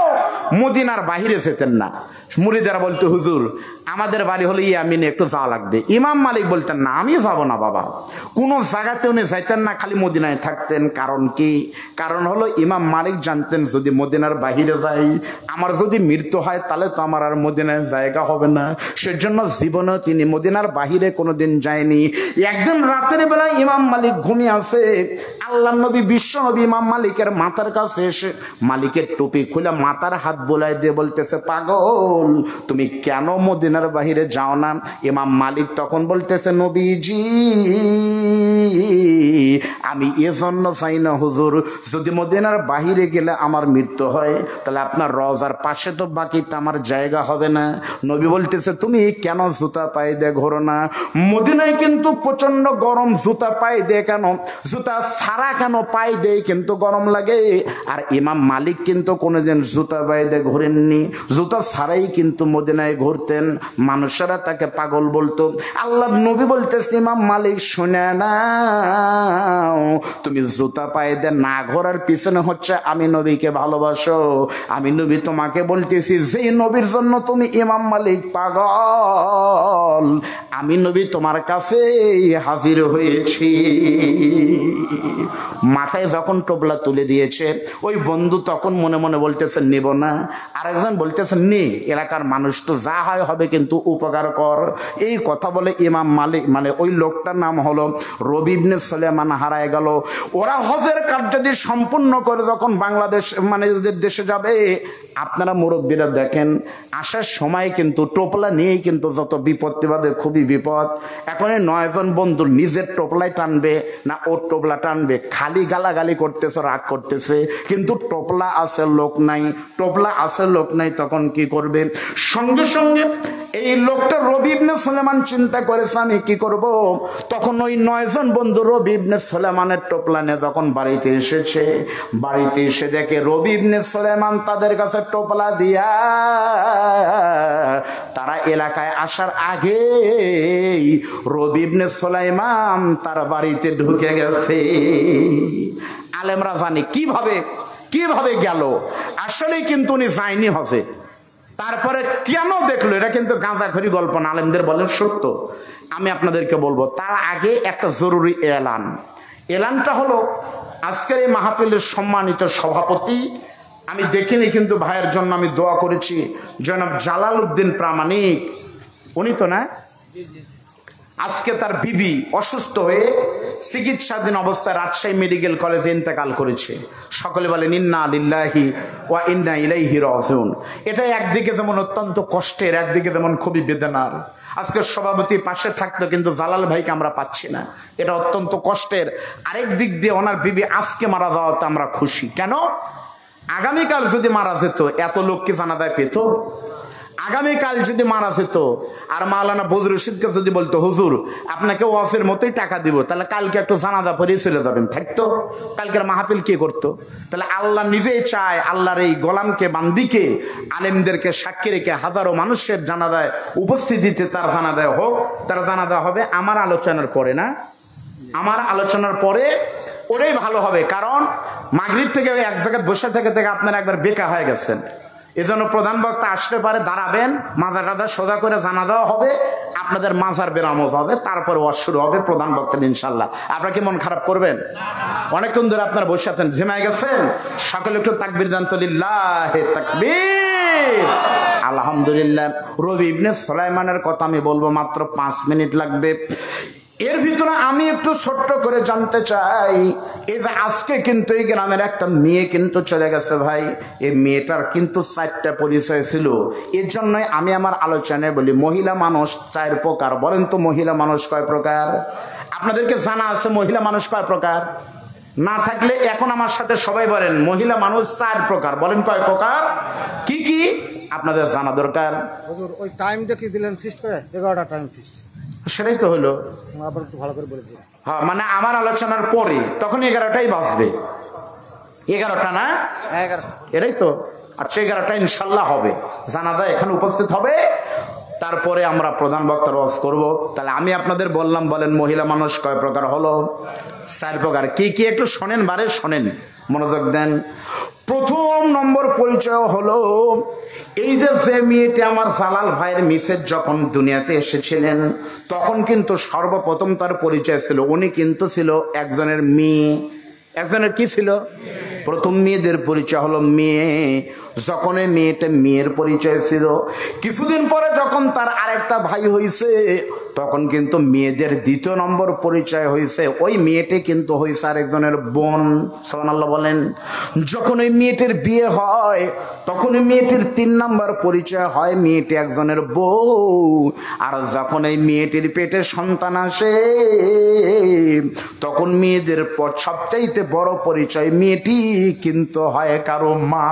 মদিনার বাহিরে যেতেন না। মুরিদারা বলতো হুজুর আমাদের বাড়ি হলে ইয়ামিনে একটু যাওয়া লাগবে। ইমাম মালিক বলতেন না, আমি যাব না বাবা, কোনো জায়গাতে উনি যাইতেন না, খালি মদিনায় থাকতেন। কারণ কি? কারণ হলো ইমাম মালিক জানতেন যদি মদিনার বাহিরে যাই, আমার যদি মৃত্যু হয় তাহলে তো আমার আর মদিনায় জায়গা হবে না। সেজন্য জীবনেও তিনি মদিনার বাহিরে কোনোদিন যায়নি। একদিন রাতের বেলায় ইমাম মালিক ঘুমিয়ে আছে, আল্লাহ নবী বিশ্ব নবী ইমাম মালিকের মাথার কাছে এসে মালিকের টুপি খুলে মাথার হাত বোলাই দিয়ে বলতেছে পাগল তুমি কেন মদিনার বাহিরে যাও না? ইমাম মালিক তখন বলতেছে নবীজি আমি এজন্য চাই না হুজুর, যদি মদিনার বাহিরে গেলে আমার মৃত্যু হয় তাহলে আপনার রওজার পাশে তো বাকিতে আমার জায়গা হবে না। নবী বলতেছে তুমি কেন জুতা পায়ে দিয়ে ঘোরো না? মদিনায় কিন্তু প্রচন্ড গরম, জুতা পায়ে দিয়ে কেন, জুতা ছাড়া কেন পায়ে দিয়ে কিন্তু গরম লাগে। আর ইমাম মালিক কিন্তু কোনোদিন জুতা পায়ে দিয়ে ঘোরেননি, জুতা ছাড়াই কিন্তু মদিনায় ঘুরতেন, মানুষেরা তাকে পাগল বলতো। আল্লাহ নবী বলতেছে ইমাম মালিক শুনে না, তুমি জুতা পায়ে দিয়ে না ঘোরার পিছনে হচ্ছে আমি নবীকে ভালোবাসো। আমি নবী তোমাকে বলতেছি যেই নবীর জন্য তুমি ইমাম মালিক পাগল, আমি নবী তোমার কাছে হাজির হয়েছি। মাথায় যখন টোপলা তুলে দিয়েছে, ওই বন্ধু তখন মনে মনে বলতেছেন নেব না, আরেকজন বলতেছেন নে, এলাকার মানুষ তো যা হয় হবে কিন্তু উপকার কর। এই কথা বলে ইমাম মালিক মানে ওই লোকটার নাম হলো রবি ইবনে সুলাইমান হারায় গেল। ওরা হজের কাজ যদি সম্পূর্ণ করে যখন বাংলাদেশ মানে দেশে যাবে, আপনারা মুরব্বীরা দেখেন আসার সময় কিন্তু টোপলা নিয়েই কিন্তু যত বিপত্তি বাদে খুবই বিপদ। এখন এই 9 জন বন্ধু নিজের টোপলাই টানবে না ওর টোপলা টানবে, খালি গালাগালি করতেছে, রাগ করতেছে, কিন্তু টোপলা আছে লোক নাই, টোপলা আছে লোক নাই। তখন কি করবে? সঙ্গে সঙ্গে এই লোকটা রবি ইবনে সুলাইমান চিন্তা করেছে আমি কি করব। তখন ওই 9 জন বন্ধু রবি ইবনে সুলাইমানের টোপলা নিয়ে যখন বাড়িতে এসেছে, বাড়িতে এসে দেখে রবি ইবনে সুলাইমান তাদের কাছে টোপলা দিয়া তারা এলাকায় আসার আগে রবি ইবনে সুলাইমান তার বাড়িতে ঢুকে গেছে। আলেমরা জানি কিভাবে গেল, আসলে কিন্তু উনি যায়নি হজে। তারপরে কেন দেখলো, এটা কিন্তু গাঁজাখড়ি গল্প না, আলেমদের বলেন সত্য। আমি আপনাদেরকে বলবো তার আগে একটা জরুরি এলানটা হলো আজকের এই মাহফিলের সম্মানিত সভাপতি, আমি দেখিনি কিন্তু ভাইয়ের জন্য আমি দোয়া করেছি, জনাব জালাল উদ্দিন প্রামাণিক, উনি তো না, আজকে তার বিবি অসুস্থ হয়ে চিকিৎসাধীন অবস্থায় রাজশাহী মেডিকেল কলেজে ইন্তেকাল করেছে। সকলে বলেন ইন্না লিল্লাহি ওয়া ইন্না ইলাইহি রাজিউন। এটা একদিকে যেমন অত্যন্ত কষ্টের, একদিকে যেমন খুবই বেদনার। আজকে সভাপতি পাশে থাকতো কিন্তু জালাল ভাইকে আমরা পাচ্ছি না, এটা অত্যন্ত কষ্টের। আরেক দিক দিয়ে ওনার বিবি আজকে মারা যাওয়াতে আমরা খুশি। কেন? আগামীকাল যদি মারা যেত এত লোককে জানাজায় পেত? আগামীকাল যদি মারা যেত আর মাওলানা বজরুল রশিদকে যদি বলতো হুজুর আপনাকে ওয়াফের মতোই টাকা দিব, তাহলে কালকে একটু জানাজা পড়িয়ে চলে যাবেন, থাকতো? কালকের মাহফিল কে করতো? তাহলে আল্লাহ নিজেই চায় আল্লাহর এই গোলামকে, বান্দিকে, আলেমদেরকে সাক্ষী রেখে হাজারো মানুষের জানাজায় উপস্থিতিতে তার জানাজায় হোক। তার জানাজা হবে আমার আলোচনার পরে, না আমার আলোচনার পরে, ওটাই ভালো হবে। কারণ মাগরিব থেকে এক জায়গায় বসে থেকে আপনারা একবার বেকার হয়ে গেছেন। এজন্য প্রধান বক্তা আসতে পারে, দাঁড়াবেন, মাজা টাজা সোজা করে জানা দেওয়া হবে, আপনাদের মাজার বেরামজ হবে, তারপরে ওয়াজ শুরু হবে প্রধান বক্তা ইনশাল্লাহ। আপনারা কি মন খারাপ করবেন? অনেকক্ষণ ধরে আপনারা বসে আছেন, ঝিমায় গেছেন, সকলে একটু তাকবীর জান তো, লিল্লাহি তাকবীর, আলহামদুলিল্লাহ। রবি ইবনে সুলাইমানের কথা আমি বলবো, মাত্র 5 মিনিট লাগবে। এর ভিতরে আমি একটু ছোট্ট করে জানতে চাই, এই যে আজকে কিন্তু এই গ্রামের একটা মেয়ে কিন্তু চলে গেছে ভাই, এই মেয়েটার কিন্তু 4টা পরিচয় ছিল। এর জন্যই আমি আমার আলোচনায় বলি মহিলা মানুষ 4 প্রকার। বলেন তো মহিলা মানুষ কয় প্রকার? আপনাদেরকে জানা আছে মহিলা মানুষ কয় প্রকার? না থাকলে এখন আমার সাথে সবাই বলেন মহিলা মানুষ 4 প্রকার। বলেন কয় প্রকার, কি কি আপনাদের জানা দরকার। হুজুর ওই টাইমটা কি দিলেন ফিক্সড করে? 11টা টাইম ফিক্সড। সেটাই তো হলো, আবার একটু ভালো করে বলে দিন। হ্যাঁ, মানে আমার আলোচনার পরে তখন 11টাই বাজবে। 11টা না? 11। এটাই তো। আচ্ছা, 11টা ইনশাল্লাহ হবে, জানাজা এখানে উপস্থিত হবে, তারপরে আমরা প্রধান বক্তার ওয়াজ করব। তাহলে আমি আপনাদের বললাম, বলেন মহিলা মানুষ কয় প্রকার হলো? 4 প্রকার। কি কি একটু শোনেন, বারে শোনেন, মনোযোগ দেন। প্রথম নম্বর পরিচয় হলো, এই যে মেয়েটি আমার জালাল ভাইয়ের মিসেস যখন দুনিয়াতে এসেছিলেন তখন কিন্তু সর্বপ্রথম তার পরিচয় ছিল, উনি কিন্তু ছিল একজনের মেয়ে। একজনের কি ছিল? প্রথম মেয়েদের পরিচয় হলো মেয়ে। যখন এই মেয়েটা মেয়ের পরিচয় ছিল, কিছুদিন পরে যখন তার আরেকটা ভাই হয়েছে তখন কিন্তু মেয়েদের 2য় নম্বর পরিচয় হয়েছে, ওই মেয়েটি কিন্তু হয়েছে আরেকজনের বোন। সুবহানাল্লাহ বলেন। যখন ওই মেয়েটির বিয়ে হয় তখন ওই মেয়েটির 3 নম্বর পরিচয় হয়, মেয়েটি একজনের বউ। আর যখন এই মেয়েটির পেটে সন্তান আসে তখন মেয়েদের পর সবচাইতে বড় পরিচয় মেয়েটি কিন্তু হয় কারো মা।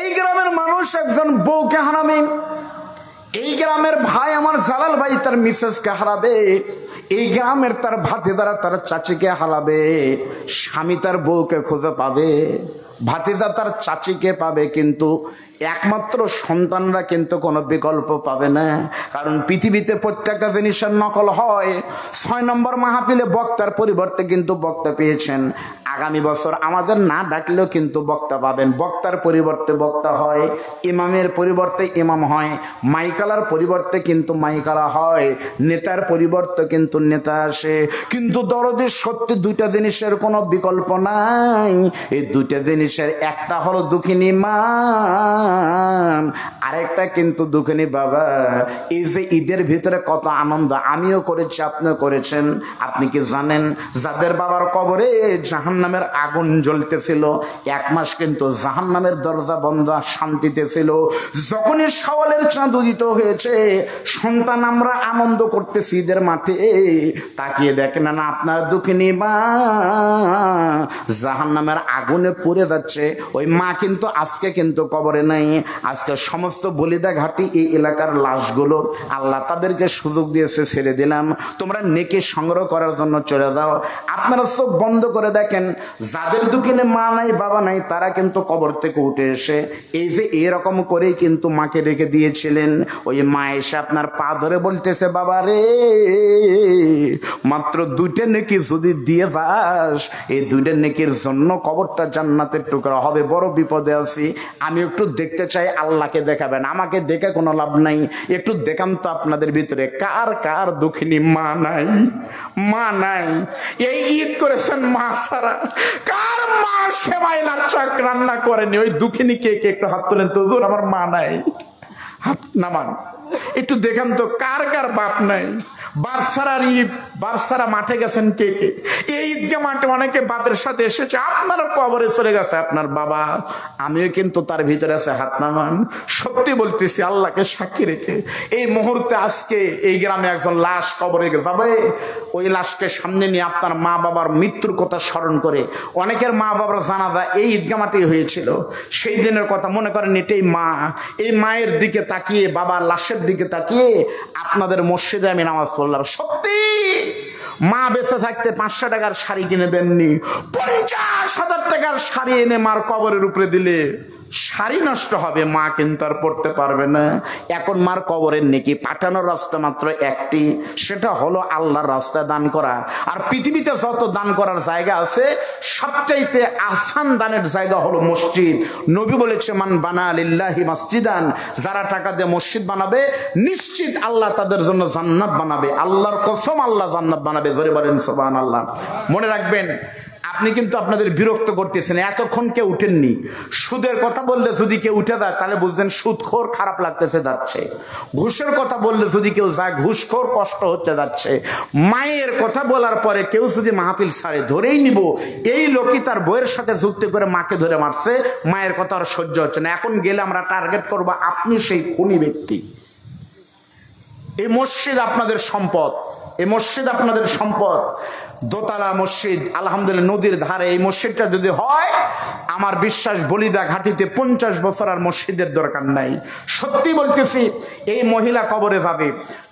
এই গ্রামের মানুষ একজন বউকে হারাবে, এই গ্রামের ভাই আমার জালাল ভাই তার মিসেসকে হারাবে, এই গ্রামের তার ভাতিদারা তার চাচিকে হারাবে, স্বামী তার বউকে খুঁজে পাবে, ভাতিদা তার চাচিকে পাবে, কিন্তু একমাত্র সন্তানরা কিন্তু কোনো বিকল্প পাবে না। কারণ পৃথিবীতে প্রত্যেকটা জিনিসের নকল হয়। 6 নম্বর মাহফিলে বক্তার পরিবর্তে কিন্তু বক্তা পেয়েছেন আগামী বছর আমাদের না ডাকলেও কিন্তু বক্তা পাবেন। বক্তার পরিবর্তে বক্তা হয়, ইমামের পরিবর্তে ইমাম হয়, মাইকালার পরিবর্তে কিন্তু মাইকালা হয়, নেতার পরিবর্তে কিন্তু নেতা আসে। কিন্তু দরদের সত্যি দুইটা জিনিসের কোনো বিকল্প নাই। এই দুইটা জিনিসের একটা হলো দুঃখিনী মা, আরেকটা কিন্তু দুঃখিনী বাবা। এই যে ঈদের ভিতরে কত আনন্দ আমিও করেছি, আপনিও করেছেন। আপনি কি জানেন যাদের বাবার কবরে জাহান্নামের আগুন জ্বলতেছিল, 1 মাস কিন্তু জাহান্নামের দরজা বন্ধ, শান্তিতে ছিল। যখনই শাওয়ালের চাঁদ উদিত হয়েছে, সন্তান আমরা আনন্দ করতেছি ঈদের মাঠে, তাকিয়ে দেখেন না আপনার দুঃখিনী মা জাহান্নামের আগুনে পুড়ে যাচ্ছে। ওই মা কিন্তু আজকে কিন্তু কবরে নাই। আজকে সমস্ত বলিদা ঘাটি এই এলাকার লাশগুলো আল্লাহ তাদেরকে সুযোগ দিয়েছে, ছেড়ে দিলাম, তোমরা নেকি সংগ্রহ করার জন্য চলে যাও। আপনারা চোখ বন্ধ করে দেখেন, যাদের দুঃখিনী মা নাই বাবা নাই, তারা কিন্তু কবর থেকে উঠে এসে এই যে এরকম করেই কিন্তু মাকে রেখে দিয়েছিলেন। ওই মা এসে আপনার পা ধরে বলতেছে, বাবা রে, মাত্র 2টা নেকি যদি দিয়ে যাস, এই 2টা নেকির জন্য কবরটা জান্নাতের টুকরা হবে। বড় বিপদে আছি, আমি একটু দেখতে চাই। আল্লাহকে দেখাবেন, আমাকে দেখে কোনো লাভ নাই। একটু দেখান তো আপনাদের ভিতরে কার কার দুঃখিনী মা নাই। মা নাই, এই ঈদ করেছেন মা ছাড়া। কার মা সেমাই লাচ্চাক রান্না করেনি? ওই দুঃখিনী কে কে একটু হাত তোলেন তো, আমার মা নাই, হাত নামান। একটু দেখান তো কার কার বাপ নাই। বারসারার ঈদ, বারসারা মাঠে গেছেন কে কে? এই ঈদকে মাঠে অনেকে বাপের সাথে এসেছে, আপনার কবরে চলে গেছে আপনার বাবা, আমিও কিন্তু তার ভিতরে আছে, হাত নামান। সত্যি বলতেছি আল্লাহকে সাক্ষী রেখে, এই মুহূর্তে আজকে এই গ্রামে একজন লাশ কবরে যাবে, ওই লাশকে সামনে নিয়ে আপনার মা বাবার মৃত্যুর কথা স্মরণ করে, অনেকের মা বাবার জানাজা এই ঈদগা মাঠে হয়েছিল, সেই দিনের কথা মনে করেন। এটাই মা, এই মায়ের দিকে তাকিয়ে, বাবার লাশের দিকে তাকিয়ে আপনাদের মসজিদে আমি নামাজ পড়লাম। সত্যি মা বেঁচে থাকতে 500 টাকার শাড়ি কিনে দেননি, 50,000 টাকার শাড়ি এনে মার কবরের উপরে দিলে শাড়ি নষ্ট হবে, মা কিন্তু আর পড়তে পারবে না। এখন মার কবরের নেকি পাঠানোর রাস্তা মাত্র একটি, সেটা হলো আল্লাহর রাস্তায় দান করা। আর পৃথিবীতে যত দান করার জায়গা আছে, সবচাইতে আহসান দানের জায়গা হলো মসজিদ। নবী বলেছে, মান বানা লিল্লাহি মসজিদান, যারা টাকা দিয়ে মসজিদ বানাবে নিশ্চিত আল্লাহ তাদের জন্য জান্নাত বানাবে। আল্লাহর কসম, আল্লাহ জান্নাত বানাবে। জোরে বলেন সুবহানাল্লাহ। মনে রাখবেন, আপনি কিন্তু আপনাদের বিরক্ত করতেছেন, এতক্ষণ কেউ উঠেননি। সুদের কথা বললে যদি কেউ উঠে যায়, তাহলে বুঝলেন সুদখোর খারাপ লাগতেছে যাচ্ছে। ঘুষের কথা বললে যদি কেউ যায়, ঘুষখোর কষ্ট হচ্ছে যাচ্ছে। মায়ের কথা বলার পরে কেউ যদি মাহফিল ছাড়ে, ধরেই নিব এই লোকই তার বইয়ের সাথে যুক্তি করে মাকে ধরে মারছে, মায়ের কথা আর সহ্য হচ্ছে না। এখন গেলে আমরা টার্গেট করবো আপনি সেই খুনি ব্যক্তি। এই মসজিদ আপনাদের সম্পদ, এই মসজিদ আপনাদের সম্পদ। দোতলা মসজিদ, আলহামদুলিল্লাহ, নদীর ধারে। এই মসজিদটা যদি হয়, আমার বিশ্বাস বলিদা ঘাটিতে 50 বছর আর মসজিদের দরকার নাই। সত্যি বলতেছি, এই মহিলা কবরে যাবে,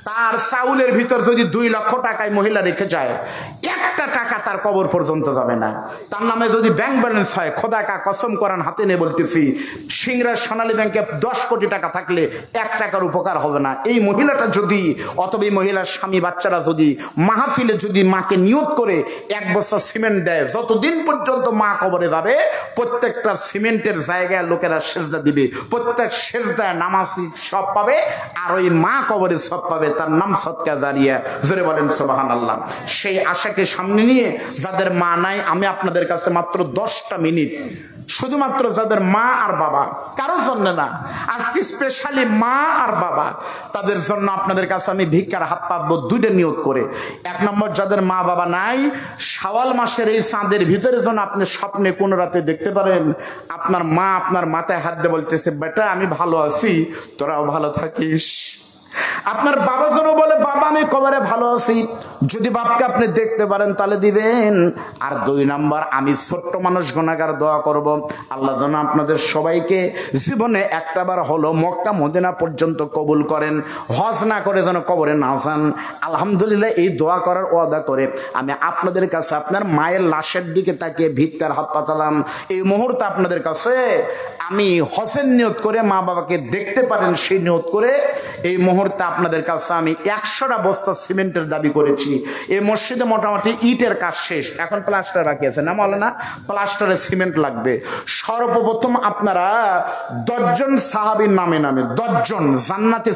তার চাউলের ভিতর যদি 2 লক্ষ টাকায় মহিলা রেখে যায়, 1টা টাকা তার কবর পর্যন্ত যাবে না। তার নামে যদি ব্যাংক ব্যালেন্স হয়, খোদা কা কসম করান হাতে নিয়ে বলতেছি, সিংড়া সোনালী ব্যাংকে 10 কোটি টাকা থাকলে 1 টাকার উপকার হবে না। এই মহিলাটা যদি, অথবা এই মহিলার স্বামী বাচ্চারা যদি মাহফিলে যদি মাকে নিয়ত করে 1 বস্তা সিমেন্ট দেয়, যতদিন পর্যন্ত মা কবরে যাবে, প্রত্যেকটা সিমেন্টের জায়গায় লোকেরা সেজদা দিবে, প্রত্যেক সেজদায় নামাজি সব পাবে, আর ওই মা কবরে সব পাবে, তার নাম সদকা জারিয়া। জোরে বলেন সুবহানাল্লাহ। সেই আশাকে সামনে নিয়ে, যাদের মা নাই, আমি আপনাদের কাছে মাত্র 10টা মিনিট, শুধুমাত্র যাদের মা আর বাবা, কারো জন্য না, আজকে স্পেশালি মা আর বাবা, তাদের জন্য আপনাদের কাছে আমি ভিক্ষার হাত পাতবো 2টা নিয়ত করে। 1 নম্বর, যাদের মা বাবা নাই, শাওয়াল মাসের এই চাঁদের ভিতরে যেন আপনি স্বপ্নে কোন রাতে দেখতে পারেন আপনার মা আপনার মাথায় হাত দিয়ে বলতেছে, বেটা আমি ভালো আছি, তোরাও ভালো থাকিস। আপনার বাবা যেন বলে, বাবা আমি কবরে ভালো আছি। যদি বাপকে আপনি দেখতে পারেন তাহলে দিবেন। আর 2 নম্বর, আমি ছোট্ট মানুষ গুনাহগার দোয়া করব, আল্লাহ যেন আপনাদের সবাইকে জীবনে একটাবার হলো মক্কা মদিনা পর্যন্ত কবুল করেন, হজ না করে যেন কবরে না যান। আলহামদুলিল্লাহ, এই দোয়া করার ওয়াদা করে আমি আপনাদের কাছে আপনার মায়ের লাশের দিকে তাকিয়ে ভিক্ষার হাত পাতালাম। এই মুহূর্তে আপনাদের কাছে আমি হজের নিয়ত করে মা বাবাকে দেখতে পারেন সেই নিয়ত করে এই মুহূর্তে আপনাদের কাছে আমি 100টা বস্তা সিমেন্টের দাবি করেছি। এই মসজিদে মোটামুটি ইটের কাজ শেষ, এখন প্লাস্টার বাকি আছে না মাওলানা, প্লাস্টারে সিমেন্ট লাগবে। সর্বপ্রথম আপনারা 10 জন সাহাবীর নামে 10 জন জান্নাতে